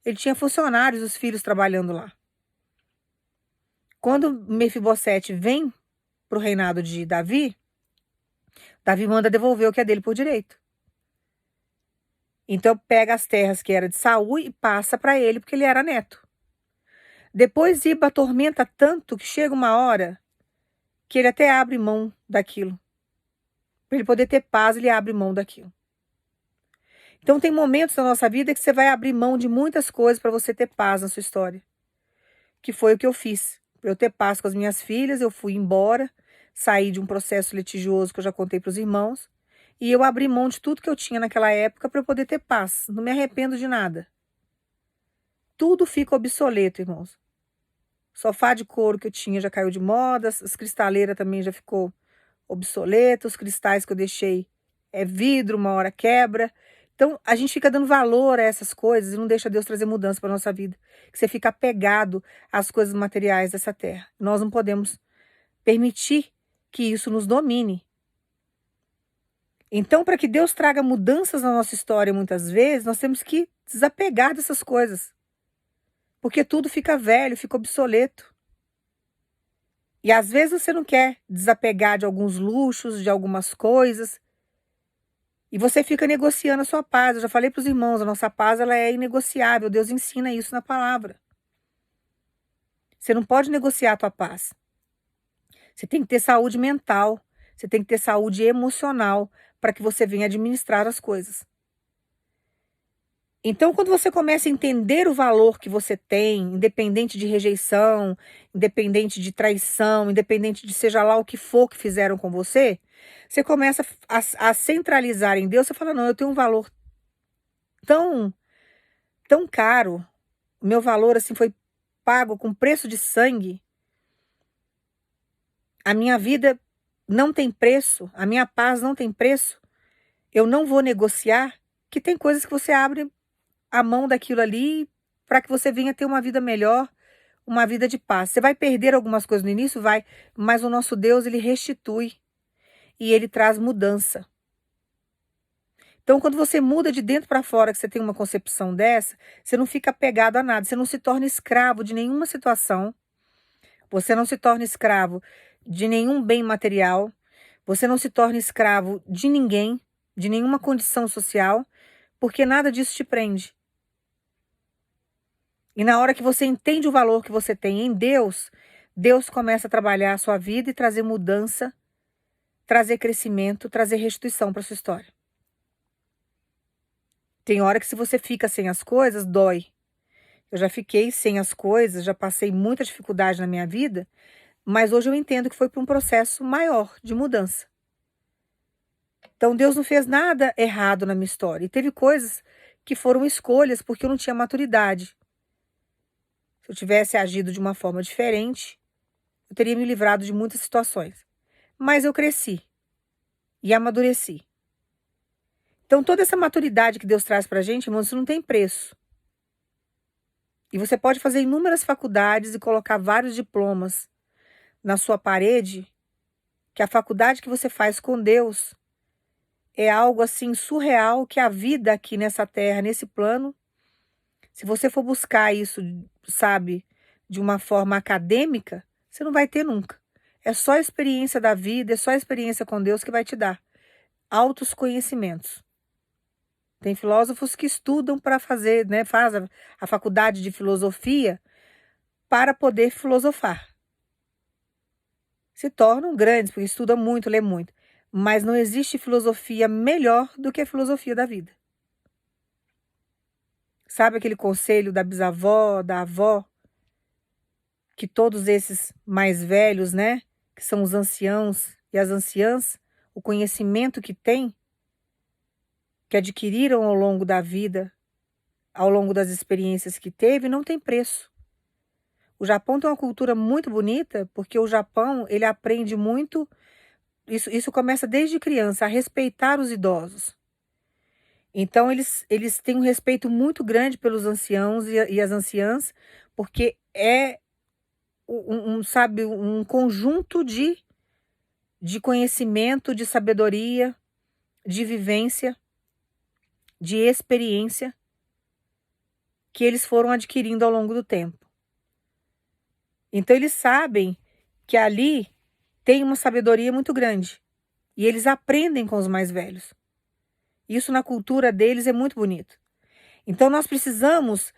S1: Ele tinha funcionários, os filhos trabalhando lá. Quando Mefibosete vem para o reinado de Davi, Davi manda devolver o que é dele por direito. Então pega as terras que era de Saul e passa para ele, porque ele era neto. Depois Ziba atormenta tanto que chega uma hora que ele até abre mão daquilo. Para ele poder ter paz, ele abre mão daquilo. Então tem momentos na nossa vida que você vai abrir mão de muitas coisas para você ter paz na sua história. Que foi o que eu fiz. Para eu ter paz com as minhas filhas, eu fui embora, saí de um processo litigioso que eu já contei para os irmãos, e eu abri mão de tudo que eu tinha naquela época para eu poder ter paz. Não me arrependo de nada. Tudo fica obsoleto, irmãos. Sofá de couro que eu tinha já caiu de moda, as cristaleiras também já ficou obsoleta, os cristais que eu deixei é vidro, uma hora quebra. Então, a gente fica dando valor a essas coisas e não deixa Deus trazer mudança para nossa vida. Que você fica apegado às coisas materiais dessa terra. Nós não podemos permitir que isso nos domine. Então, para que Deus traga mudanças na nossa história, muitas vezes, nós temos que desapegar dessas coisas. Porque tudo fica velho, fica obsoleto. E às vezes você não quer desapegar de alguns luxos, de algumas coisas. E você fica negociando a sua paz. Eu já falei para os irmãos, a nossa paz ela é inegociável. Deus ensina isso na palavra. Você não pode negociar a tua paz. Você tem que ter saúde mental. Você tem que ter saúde emocional para que você venha administrar as coisas. Então, quando você começa a entender o valor que você tem, independente de rejeição, independente de traição, independente de seja lá o que for que fizeram com você, você começa a centralizar em Deus. Você fala, não, eu tenho um valor tão, tão caro. O meu valor assim foi pago com preço de sangue. A minha vida não tem preço, a minha paz não tem preço. Eu não vou negociar, que tem coisas que você abre a mão daquilo ali para que você venha ter uma vida melhor, uma vida de paz. Você vai perder algumas coisas no início? Vai, mas o nosso Deus, ele restitui e ele traz mudança. Então, quando você muda de dentro para fora, que você tem uma concepção dessa, você não fica apegado a nada, você não se torna escravo de nenhuma situação, você não se torna escravo de nenhum bem material, você não se torna escravo de ninguém, de nenhuma condição social, porque nada disso te prende. E na hora que você entende o valor que você tem em Deus, Deus começa a trabalhar a sua vida e trazer mudança, trazer crescimento, trazer restituição para sua história. Tem hora que se você fica sem as coisas, dói. Eu já fiquei sem as coisas, já passei muita dificuldade na minha vida, mas hoje eu entendo que foi por um processo maior de mudança. Então Deus não fez nada errado na minha história. E teve coisas que foram escolhas porque eu não tinha maturidade. Se eu tivesse agido de uma forma diferente, eu teria me livrado de muitas situações. Mas eu cresci e amadureci. Então toda essa maturidade que Deus traz pra gente, irmãos, isso não tem preço. E você pode fazer inúmeras faculdades e colocar vários diplomas na sua parede, que a faculdade que você faz com Deus é algo assim surreal, que a vida aqui nessa terra, nesse plano, se você for buscar isso, sabe, de uma forma acadêmica, você não vai ter nunca. É só a experiência da vida, é só a experiência com Deus que vai te dar altos conhecimentos. Tem filósofos que estudam para fazer, né, faz a faculdade de filosofia para poder filosofar. Se tornam grandes, porque estudam muito, lê muito. Mas não existe filosofia melhor do que a filosofia da vida. Sabe aquele conselho da bisavó, da avó? Que todos esses mais velhos, né? Que são os anciãos e as anciãs, o conhecimento que têm, que adquiriram ao longo da vida, ao longo das experiências que teve, não tem preço. O Japão tem uma cultura muito bonita, porque o Japão, ele aprende muito, isso começa desde criança, a respeitar os idosos. Então, eles têm um respeito muito grande pelos anciãos e as anciãs, porque é sabe, um conjunto de conhecimento, de sabedoria, de vivência, de experiência, que eles foram adquirindo ao longo do tempo. Então, eles sabem que ali tem uma sabedoria muito grande. E eles aprendem com os mais velhos. Isso na cultura deles é muito bonito. Então, nós precisamos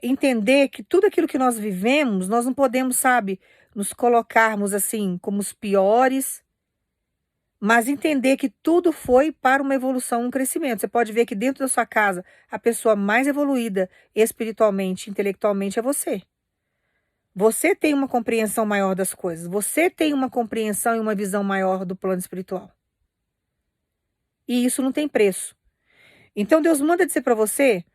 S1: entender que tudo aquilo que nós vivemos, nós não podemos, sabe, nos colocarmos assim como os piores, mas entender que tudo foi para uma evolução, um crescimento. Você pode ver que dentro da sua casa, a pessoa mais evoluída espiritualmente, intelectualmente é você. Você tem uma compreensão maior das coisas. Você tem uma compreensão e uma visão maior do plano espiritual. E isso não tem preço. Então Deus manda dizer para você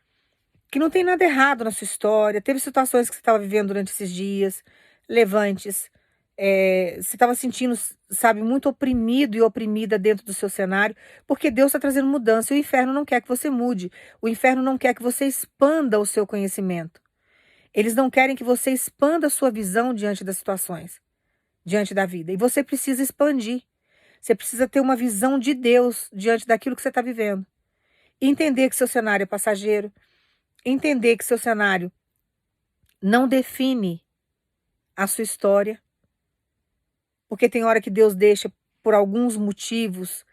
S1: que não tem nada errado na sua história. Teve situações que você estava vivendo durante esses dias, levantes. Você estava sentindo, sabe, muito oprimido e oprimida dentro do seu cenário, porque Deus está trazendo mudança. E o inferno não quer que você mude. O inferno não quer que você expanda o seu conhecimento. Eles não querem que você expanda a sua visão diante das situações, diante da vida. E você precisa expandir. Você precisa ter uma visão de Deus diante daquilo que você está vivendo. Entender que seu cenário é passageiro. Entender que seu cenário não define a sua história. Porque tem hora que Deus deixa por alguns motivos,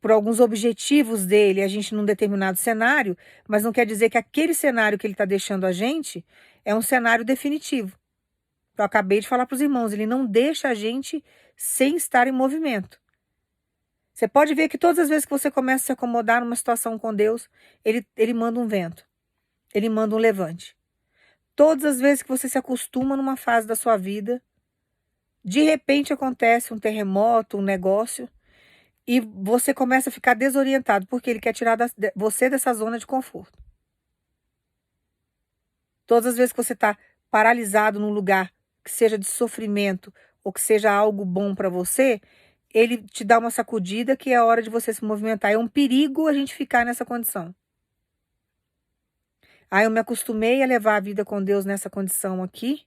S1: por alguns objetivos dele, a gente num determinado cenário, mas não quer dizer que aquele cenário que ele está deixando a gente é um cenário definitivo. Eu acabei de falar para os irmãos, ele não deixa a gente sem estar em movimento. Você pode ver que todas as vezes que você começa a se acomodar numa situação com Deus, ele manda um vento, ele manda um levante. Todas as vezes que você se acostuma numa fase da sua vida, de repente acontece um terremoto, um negócio, e você começa a ficar desorientado, porque ele quer tirar você dessa zona de conforto. Todas as vezes que você está paralisado num lugar que seja de sofrimento ou que seja algo bom para você, ele te dá uma sacudida que é a hora de você se movimentar. É um perigo a gente ficar nessa condição. Eu me acostumei a levar a vida com Deus nessa condição aqui.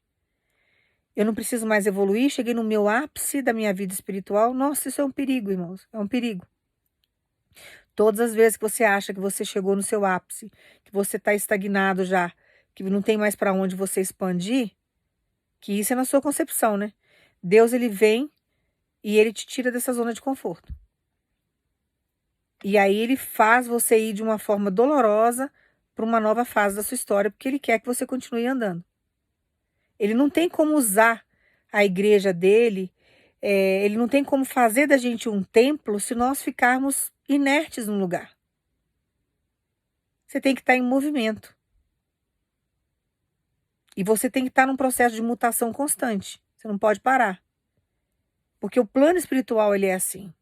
S1: Eu não preciso mais evoluir. Cheguei no meu ápice da minha vida espiritual. Nossa, isso é um perigo, irmãos. É um perigo. Todas as vezes que você acha que você chegou no seu ápice, que você está estagnado já, que não tem mais para onde você expandir, que isso é na sua concepção, né? Deus, ele vem e ele te tira dessa zona de conforto. E aí ele faz você ir de uma forma dolorosa para uma nova fase da sua história, porque ele quer que você continue andando. Ele não tem como usar a igreja dele, ele não tem como fazer da gente um templo se nós ficarmos inertes num lugar. Você tem que estar em movimento. E você tem que estar num processo de mutação constante. Você não pode parar. Porque o plano espiritual, ele é assim.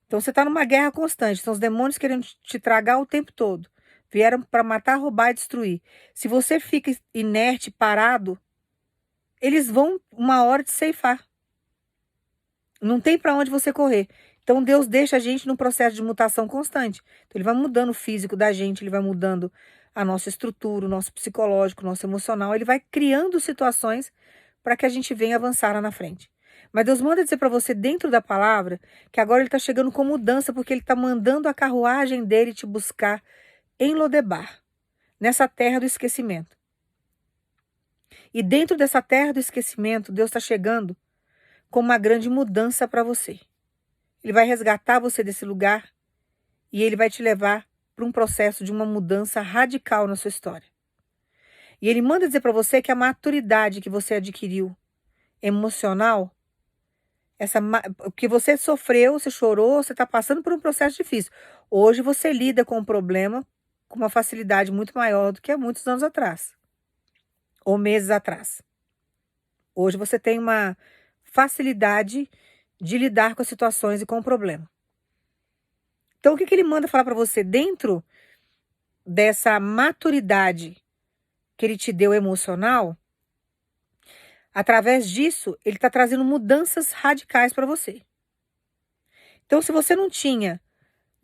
S1: Então você está numa guerra constante. São os demônios querendo te tragar o tempo todo. Vieram para matar, roubar e destruir. Se você fica inerte, parado, eles vão uma hora te ceifar. Não tem para onde você correr. Então Deus deixa a gente num processo de mutação constante. Então ele vai mudando o físico da gente, ele vai mudando a nossa estrutura, o nosso psicológico, o nosso emocional. Ele vai criando situações para que a gente venha avançar lá na frente. Mas Deus manda dizer para você dentro da palavra que agora ele está chegando com mudança porque ele está mandando a carruagem dele te buscar em Lodebar, nessa terra do esquecimento. E dentro dessa terra do esquecimento, Deus está chegando com uma grande mudança para você. Ele vai resgatar você desse lugar e ele vai te levar para um processo de uma mudança radical na sua história. E ele manda dizer para você que a maturidade que você adquiriu, emocional, o que você sofreu, você chorou, você está passando por um processo difícil. Hoje você lida com o problema com uma facilidade muito maior do que há muitos anos atrás, ou meses atrás. Hoje você tem uma facilidade de lidar com as situações e com o problema. Então, o que ele manda falar para você dentro dessa maturidade que ele te deu emocional? Através disso, ele está trazendo mudanças radicais para você. Então, se você não tinha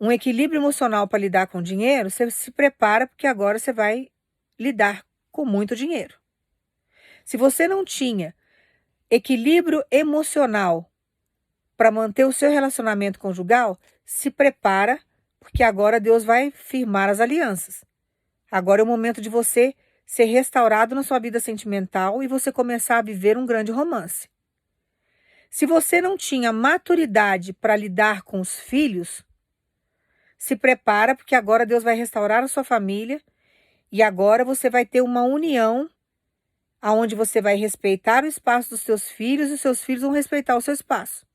S1: um equilíbrio emocional para lidar com o dinheiro, você se prepara porque agora você vai lidar com muito dinheiro. Se você não tinha equilíbrio emocional para manter o seu relacionamento conjugal, se prepara, porque agora Deus vai firmar as alianças. Agora é o momento de você ser restaurado na sua vida sentimental e você começar a viver um grande romance. Se você não tinha maturidade para lidar com os filhos, se prepara, porque agora Deus vai restaurar a sua família e agora você vai ter uma união onde você vai respeitar o espaço dos seus filhos e os seus filhos vão respeitar o seu espaço.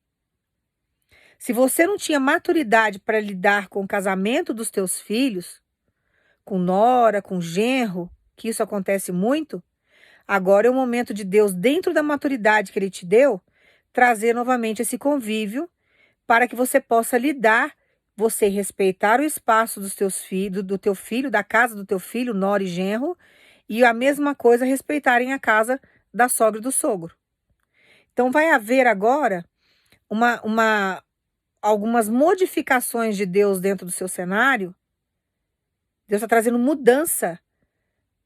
S1: Se você não tinha maturidade para lidar com o casamento dos teus filhos, com nora, com genro, que isso acontece muito, agora é o momento de Deus, dentro da maturidade que Ele te deu, trazer novamente esse convívio para que você possa lidar, você respeitar o espaço dos teus filhos, do teu filho, da casa do teu filho, nora e genro, e a mesma coisa respeitarem a casa da sogra e do sogro. Então vai haver agora algumas modificações de Deus dentro do seu cenário. Deus está trazendo mudança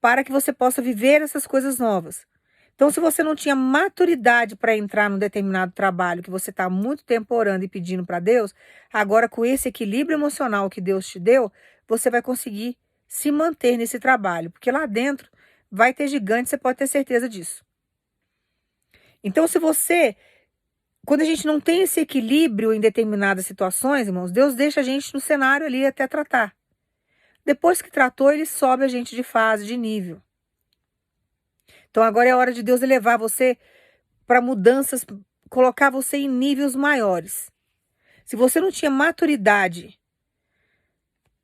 S1: para que você possa viver essas coisas novas. Então, se você não tinha maturidade para entrar num determinado trabalho que você está há muito tempo orando e pedindo para Deus, agora com esse equilíbrio emocional que Deus te deu, você vai conseguir se manter nesse trabalho, porque lá dentro vai ter gigante, você pode ter certeza disso. Então, quando a gente não tem esse equilíbrio em determinadas situações, irmãos, Deus deixa a gente no cenário ali até tratar. Depois que tratou, ele sobe a gente de fase, de nível. Então agora é a hora de Deus elevar você para mudanças, colocar você em níveis maiores. Se você não tinha maturidade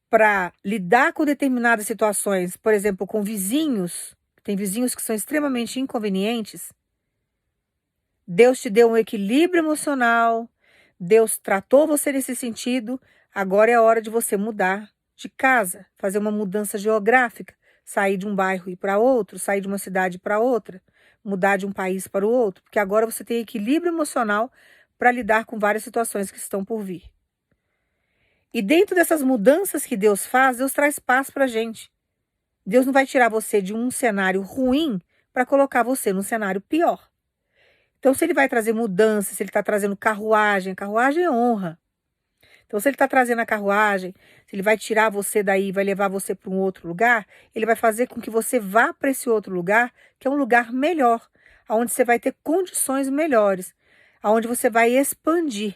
S1: para lidar com determinadas situações, por exemplo, com vizinhos, tem vizinhos que são extremamente inconvenientes, Deus te deu um equilíbrio emocional, Deus tratou você nesse sentido, agora é a hora de você mudar de casa, fazer uma mudança geográfica, sair de um bairro e ir para outro, sair de uma cidade para outra, mudar de um país para o outro, porque agora você tem equilíbrio emocional para lidar com várias situações que estão por vir. E dentro dessas mudanças que Deus faz, Deus traz paz para a gente. Deus não vai tirar você de um cenário ruim para colocar você num cenário pior. Então, se ele vai trazer mudança, se ele está trazendo carruagem, carruagem é honra. Então, se ele está trazendo a carruagem, se ele vai tirar você daí, vai levar você para um outro lugar, ele vai fazer com que você vá para esse outro lugar, que é um lugar melhor, onde você vai ter condições melhores, aonde você vai expandir.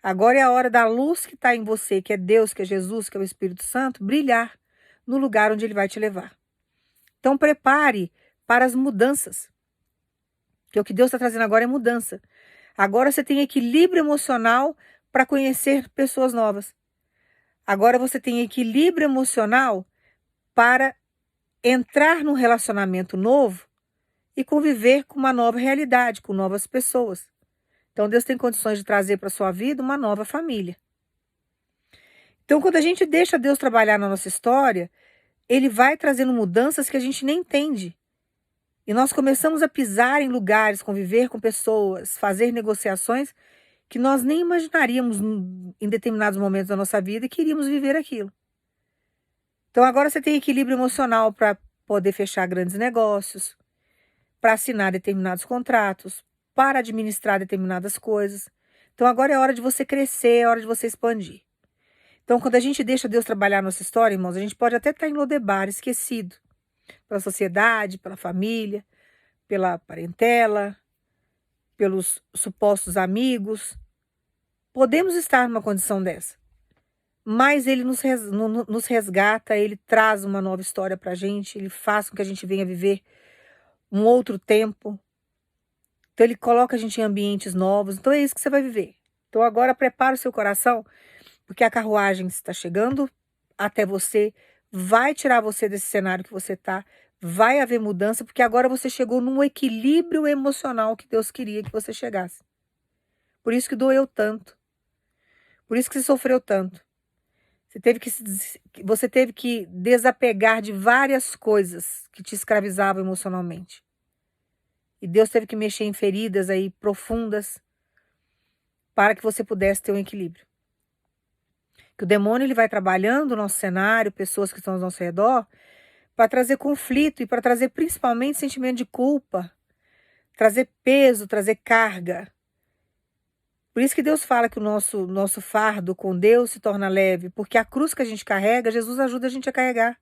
S1: Agora é a hora da luz que está em você, que é Deus, que é Jesus, que é o Espírito Santo, brilhar no lugar onde ele vai te levar. Então, prepare para as mudanças. Porque o que Deus está trazendo agora é mudança. Agora você tem equilíbrio emocional para conhecer pessoas novas. Agora você tem equilíbrio emocional para entrar num relacionamento novo e conviver com uma nova realidade, com novas pessoas. Então Deus tem condições de trazer para a sua vida uma nova família. Então quando a gente deixa Deus trabalhar na nossa história, Ele vai trazendo mudanças que a gente nem entende. E nós começamos a pisar em lugares, conviver com pessoas, fazer negociações que nós nem imaginaríamos em determinados momentos da nossa vida e queríamos viver aquilo. Então agora você tem equilíbrio emocional para poder fechar grandes negócios, para assinar determinados contratos, para administrar determinadas coisas. Então agora é hora de você crescer, é hora de você expandir. Então quando a gente deixa Deus trabalhar nossa história, irmãos, a gente pode até estar em Lodebar, esquecido. Pela sociedade, pela família, pela parentela, pelos supostos amigos. Podemos estar numa condição dessa. Mas ele nos resgata, ele traz uma nova história para a gente, ele faz com que a gente venha viver um outro tempo. Então ele coloca a gente em ambientes novos. Então é isso que você vai viver. Então agora prepara o seu coração, porque a carruagem está chegando até você, vai tirar você desse cenário que você está, vai haver mudança, porque agora você chegou num equilíbrio emocional que Deus queria que você chegasse. Por isso que doeu tanto. Por isso que você sofreu tanto. Você teve que desapegar de várias coisas que te escravizavam emocionalmente. E Deus teve que mexer em feridas aí profundas para que você pudesse ter um equilíbrio. Que o demônio ele vai trabalhando no nosso cenário, pessoas que estão ao nosso redor, para trazer conflito e para trazer principalmente sentimento de culpa, trazer peso, trazer carga. Por isso que Deus fala que o nosso fardo com Deus se torna leve, porque a cruz que a gente carrega, Jesus ajuda a gente a carregar.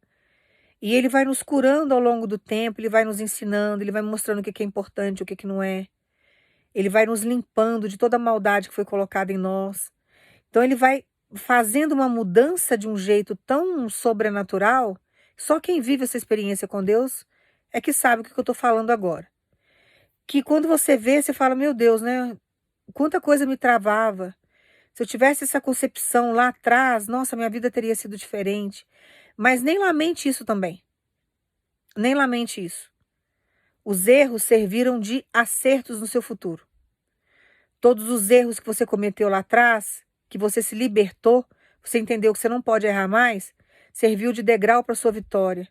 S1: E ele vai nos curando ao longo do tempo, ele vai nos ensinando, ele vai mostrando o que é importante, o que não é. Ele vai nos limpando de toda a maldade que foi colocada em nós. Então ele vai fazendo uma mudança de um jeito tão sobrenatural, só quem vive essa experiência com Deus é que sabe o que eu estou falando agora. Que quando você vê, você fala, meu Deus, né? Quanta coisa me travava. Se eu tivesse essa concepção lá atrás, nossa, minha vida teria sido diferente. Mas nem lamente isso também. Nem lamente isso. Os erros serviram de acertos no seu futuro. Todos os erros que você cometeu lá atrás, que você se libertou, você entendeu que você não pode errar mais, serviu de degrau para a sua vitória,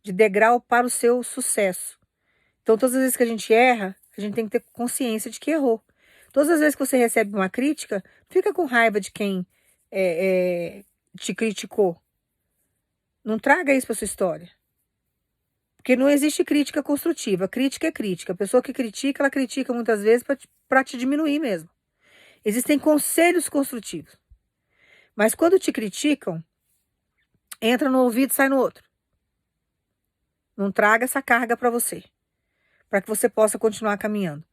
S1: de degrau para o seu sucesso. Então, todas as vezes que a gente erra, a gente tem que ter consciência de que errou. Todas as vezes que você recebe uma crítica, fica com raiva de quem te criticou. Não traga isso para sua história. Porque não existe crítica construtiva. Crítica é crítica. A pessoa que critica, ela critica muitas vezes para te diminuir mesmo. Existem conselhos construtivos. Mas quando te criticam, entra no ouvido e sai no outro. Não traga essa carga para você. Para que você possa continuar caminhando.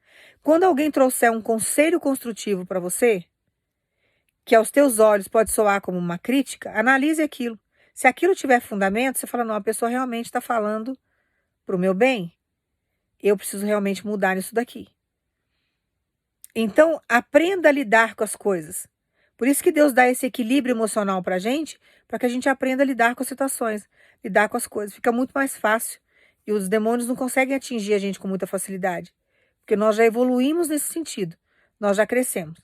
S1: Quando alguém trouxer um conselho construtivo para você, que aos teus olhos pode soar como uma crítica, analise aquilo. Se aquilo tiver fundamento, você fala, não, a pessoa realmente está falando para o meu bem. eu preciso realmente mudar isso daqui. Então, aprenda a lidar com as coisas. Por isso que Deus dá esse equilíbrio emocional pra gente, para que a gente aprenda a lidar com as situações, lidar com as coisas. Fica muito mais fácil. E os demônios não conseguem atingir a gente com muita facilidade. Porque nós já evoluímos nesse sentido. Nós já crescemos.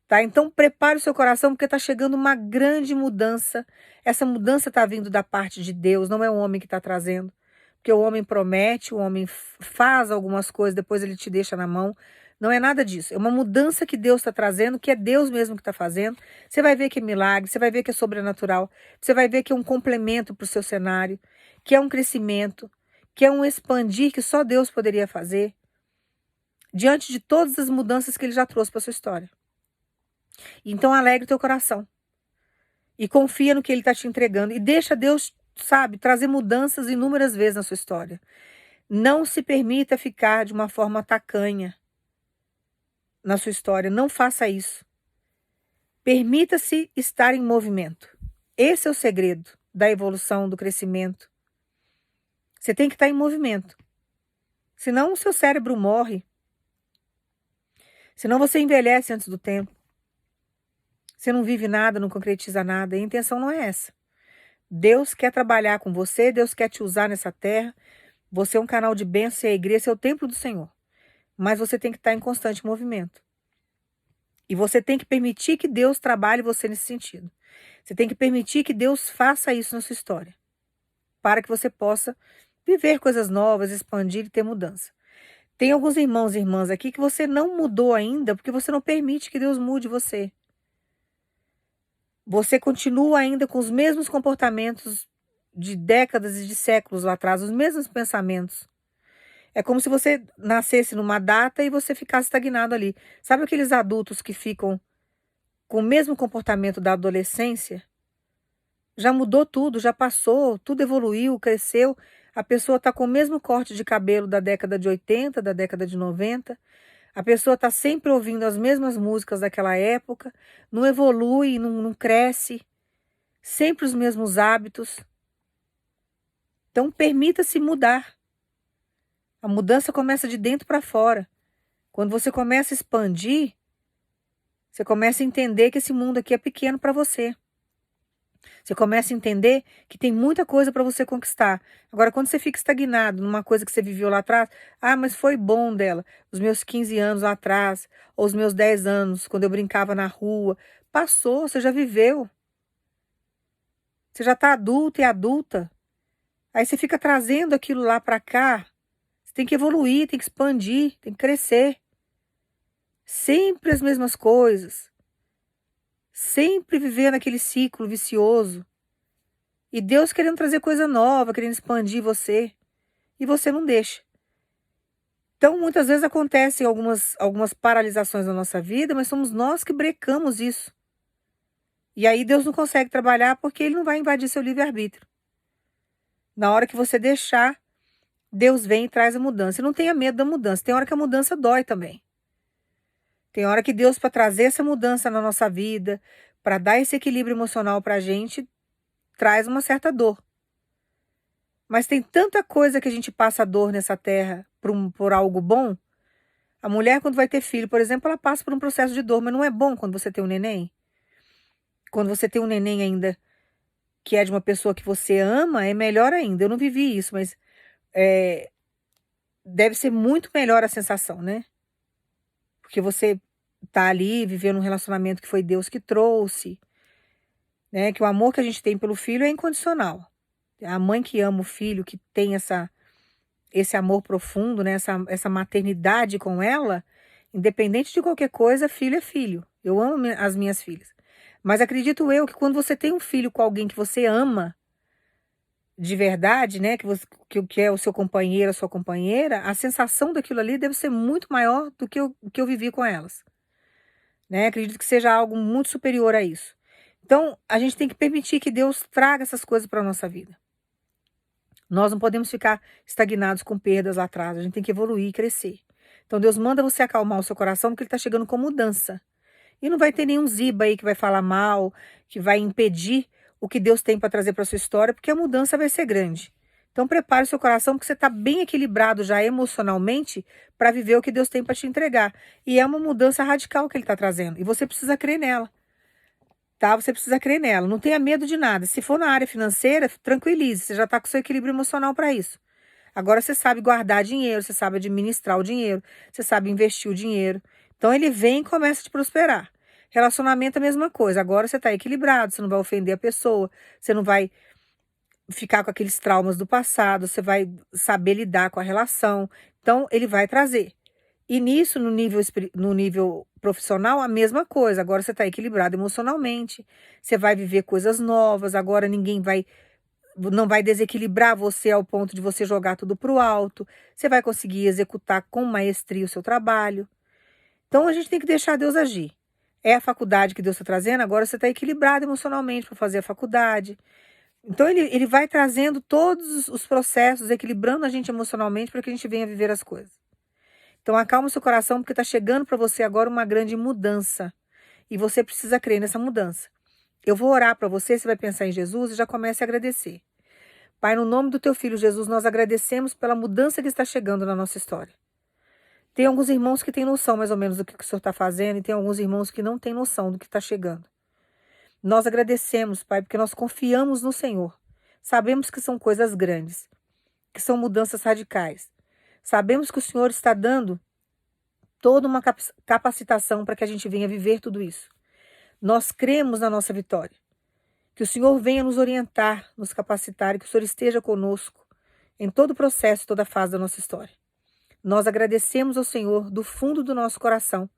S1: Tá? Então, prepare o seu coração, porque está chegando uma grande mudança. Essa mudança está vindo da parte de Deus, não é o homem que está trazendo. Porque o homem promete, o homem faz algumas coisas, depois ele te deixa na mão. Não é nada disso. É uma mudança que Deus está trazendo, que é Deus mesmo que está fazendo. Você vai ver que é milagre, você vai ver que é sobrenatural. Você vai ver que é um complemento para o seu cenário, que é um crescimento, que é um expandir que só Deus poderia fazer, diante de todas as mudanças que Ele já trouxe para a sua história. Então alegre o teu coração. E confia no que Ele está te entregando. E deixa Deus, sabe, trazer mudanças inúmeras vezes na sua história. Não se permita ficar de uma forma tacanha na sua história. Não faça isso. Permita-se estar em movimento. Esse é o segredo da evolução, do crescimento. Você tem que estar em movimento. Senão o seu cérebro morre. Senão você envelhece antes do tempo. Você não vive nada, não concretiza nada. A intenção não é essa. Deus quer trabalhar com você, Deus quer te usar nessa terra. Você é um canal de bênção e a igreja é o templo do Senhor. Mas você tem que estar em constante movimento. E você tem que permitir que Deus trabalhe você nesse sentido. Você tem que permitir que Deus faça isso na sua história. Para que você possa viver coisas novas, expandir e ter mudança. Tem alguns irmãos e irmãs aqui que você não mudou ainda porque você não permite que Deus mude você. Você continua ainda com os mesmos comportamentos de décadas e de séculos lá atrás, os mesmos pensamentos. É como se você nascesse numa data e você ficasse estagnado ali. Sabe aqueles adultos que ficam com o mesmo comportamento da adolescência? Já mudou tudo, já passou, tudo evoluiu, cresceu. A pessoa está com o mesmo corte de cabelo da década de 80, da década de 90. A pessoa está sempre ouvindo as mesmas músicas daquela época, não evolui, não cresce, sempre os mesmos hábitos. Então, permita-se mudar. A mudança começa de dentro para fora. Quando você começa a expandir, você começa a entender que esse mundo aqui é pequeno para você. Você começa a entender que tem muita coisa para você conquistar. Agora, quando você fica estagnado numa coisa que você viveu lá atrás, mas foi bom dela, os meus 15 anos lá atrás, ou os meus 10 anos, quando eu brincava na rua, passou, você já viveu. Você já está adulto e adulta. Aí você fica trazendo aquilo lá para cá. Você tem que evoluir, tem que expandir, tem que crescer. Sempre as mesmas coisas. Sempre vivendo aquele ciclo vicioso. E Deus querendo trazer coisa nova, querendo expandir você. E você não deixa. Então, muitas vezes acontecem algumas paralisações na nossa vida, mas somos nós que brecamos isso. E aí Deus não consegue trabalhar porque Ele não vai invadir seu livre-arbítrio. Na hora que você deixar, Deus vem e traz a mudança. E não tenha medo da mudança. Tem hora que a mudança dói também. Tem hora que Deus, para trazer essa mudança na nossa vida, para dar esse equilíbrio emocional para a gente, traz uma certa dor. Mas tem tanta coisa que a gente passa dor nessa terra por algo bom. A mulher, quando vai ter filho, por exemplo, ela passa por um processo de dor, mas não é bom quando você tem um neném? Quando você tem um neném ainda que é de uma pessoa que você ama, é melhor ainda. Eu não vivi isso, mas deve ser muito melhor a sensação, né? Porque você tá ali vivendo um relacionamento que foi Deus que trouxe, né? Que o amor que a gente tem pelo filho é incondicional. A mãe que ama o filho, que tem esse amor profundo, né? Essa maternidade com ela, independente de qualquer coisa, filho é filho. Eu amo as minhas filhas. Mas acredito eu que quando você tem um filho com alguém que você ama de verdade, né? Que é o seu companheiro, a sua companheira, a sensação daquilo ali deve ser muito maior do que eu vivi com elas. Né? Acredito que seja algo muito superior a isso. Então, a gente tem que permitir que Deus traga essas coisas para a nossa vida. Nós não podemos ficar estagnados com perdas lá atrás. A gente tem que evoluir e crescer. Então, Deus manda você acalmar o seu coração porque Ele está chegando com mudança. E não vai ter nenhum ziba aí que vai falar mal, que vai impedir o que Deus tem para trazer para sua história, porque a mudança vai ser grande. Então prepare o seu coração porque você está bem equilibrado já emocionalmente para viver o que Deus tem para te entregar. E é uma mudança radical que Ele está trazendo. E você precisa crer nela. Tá? Você precisa crer nela. Não tenha medo de nada. Se for na área financeira, tranquilize. Você já está com seu equilíbrio emocional para isso. Agora você sabe guardar dinheiro, você sabe administrar o dinheiro, você sabe investir o dinheiro. Então ele vem e começa a te prosperar. Relacionamento é a mesma coisa. Agora você está equilibrado, você não vai ofender a pessoa, você não vai ficar com aqueles traumas do passado, você vai saber lidar com a relação. Então ele vai trazer. E nisso, no nível profissional, a mesma coisa. Agora você está equilibrado emocionalmente, você vai viver coisas novas, agora ninguém não vai desequilibrar você ao ponto de você jogar tudo para o alto. Você vai conseguir executar com maestria o seu trabalho. Então a gente tem que deixar Deus agir. É a faculdade que Deus está trazendo, agora você está equilibrado emocionalmente para fazer a faculdade. Então ele vai trazendo todos os processos, equilibrando a gente emocionalmente para que a gente venha viver as coisas. Então acalma o seu coração porque está chegando para você agora uma grande mudança. E você precisa crer nessa mudança. Eu vou orar para você, você vai pensar em Jesus e já comece a agradecer. Pai, no nome do teu filho Jesus, nós agradecemos pela mudança que está chegando na nossa história. Tem alguns irmãos que têm noção mais ou menos do que o Senhor está fazendo e tem alguns irmãos que não têm noção do que está chegando. Nós agradecemos, Pai, porque nós confiamos no Senhor. Sabemos que são coisas grandes, que são mudanças radicais. Sabemos que o Senhor está dando toda uma capacitação para que a gente venha viver tudo isso. Nós cremos na nossa vitória. Que o Senhor venha nos orientar, nos capacitar e que o Senhor esteja conosco em todo o processo, toda a fase da nossa história. Nós agradecemos ao Senhor do fundo do nosso coração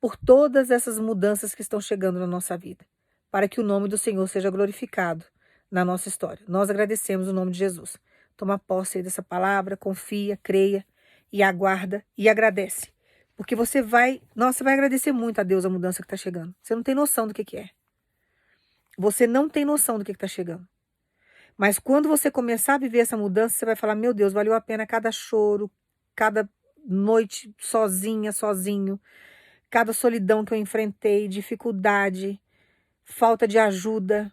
S1: por todas essas mudanças que estão chegando na nossa vida, para que o nome do Senhor seja glorificado na nossa história. Nós agradecemos o nome de Jesus. Toma posse aí dessa palavra, confia, creia e aguarda e agradece. Porque você vai agradecer muito a Deus a mudança que está chegando. Você não tem noção do que é. Você não tem noção do que está chegando. Mas quando você começar a viver essa mudança, você vai falar, meu Deus, valeu a pena cada choro, cada noite sozinha, sozinho, cada solidão que eu enfrentei, dificuldade, falta de ajuda.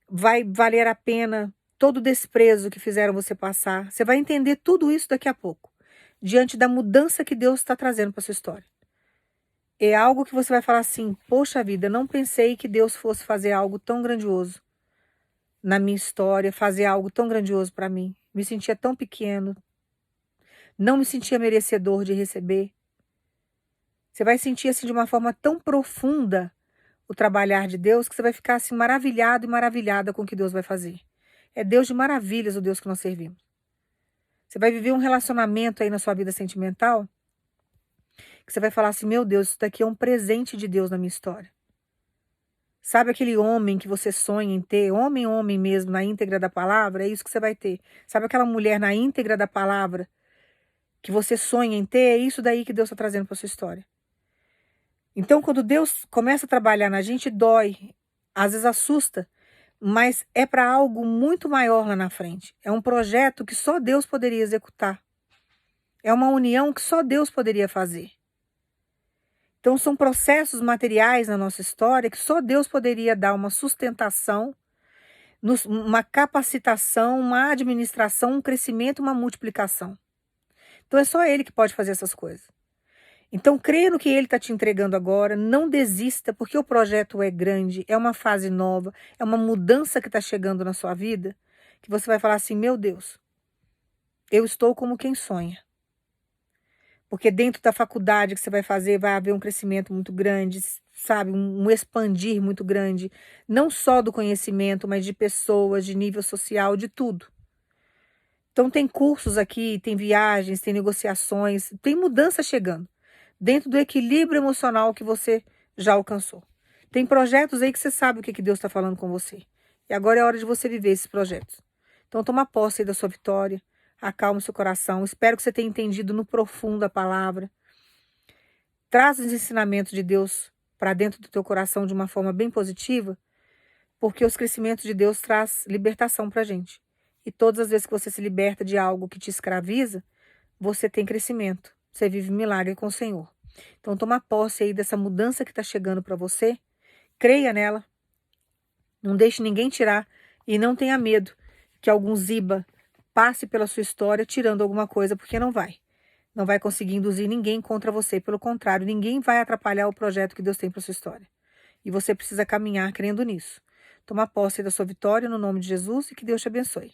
S1: Vai valer a pena todo o desprezo que fizeram você passar. Você vai entender tudo isso daqui a pouco, diante da mudança que Deus está trazendo para sua história. É algo que você vai falar assim, poxa vida, não pensei que Deus fosse fazer algo tão grandioso na minha história, fazer algo tão grandioso para mim. Me sentia tão pequeno, não me sentia merecedor de receber. Você vai sentir assim de uma forma tão profunda o trabalhar de Deus que você vai ficar assim maravilhado e maravilhada com o que Deus vai fazer. É Deus de maravilhas o Deus que nós servimos. Você vai viver um relacionamento aí na sua vida sentimental que você vai falar assim, meu Deus, isso daqui é um presente de Deus na minha história. Sabe aquele homem que você sonha em ter, homem mesmo, na íntegra da palavra? É isso que você vai ter. Sabe aquela mulher na íntegra da palavra que você sonha em ter? É isso daí que Deus está trazendo para sua história. Então, quando Deus começa a trabalhar na gente, dói, às vezes assusta, mas é para algo muito maior lá na frente. É um projeto que só Deus poderia executar. É uma união que só Deus poderia fazer. Então, são processos materiais na nossa história que só Deus poderia dar uma sustentação, uma capacitação, uma administração, um crescimento, uma multiplicação. Então, é só Ele que pode fazer essas coisas. Então, creia no que Ele está te entregando agora, não desista, porque o projeto é grande, é uma fase nova, é uma mudança que está chegando na sua vida, que você vai falar assim, meu Deus, eu estou como quem sonha. Porque dentro da faculdade que você vai fazer, vai haver um crescimento muito grande, sabe? Um expandir muito grande. Não só do conhecimento, mas de pessoas, de nível social, de tudo. Então tem cursos aqui, tem viagens, tem negociações, tem mudança chegando. Dentro do equilíbrio emocional que você já alcançou. Tem projetos aí que você sabe o que Deus está falando com você. E agora é hora de você viver esses projetos. Então toma posse aí da sua vitória. Acalma o seu coração. Espero que você tenha entendido no profundo a palavra. Traz os ensinamentos de Deus para dentro do teu coração de uma forma bem positiva, porque os crescimentos de Deus traz libertação para a gente. E todas as vezes que você se liberta de algo que te escraviza, você tem crescimento. Você vive milagre com o Senhor. Então toma posse aí dessa mudança que está chegando para você. Creia nela. Não deixe ninguém tirar e não tenha medo que algum Ziba passe pela sua história tirando alguma coisa, porque não vai. Não vai conseguir induzir ninguém contra você. Pelo contrário, ninguém vai atrapalhar o projeto que Deus tem para sua história. E você precisa caminhar crendo nisso. Tomar posse da sua vitória no nome de Jesus e que Deus te abençoe.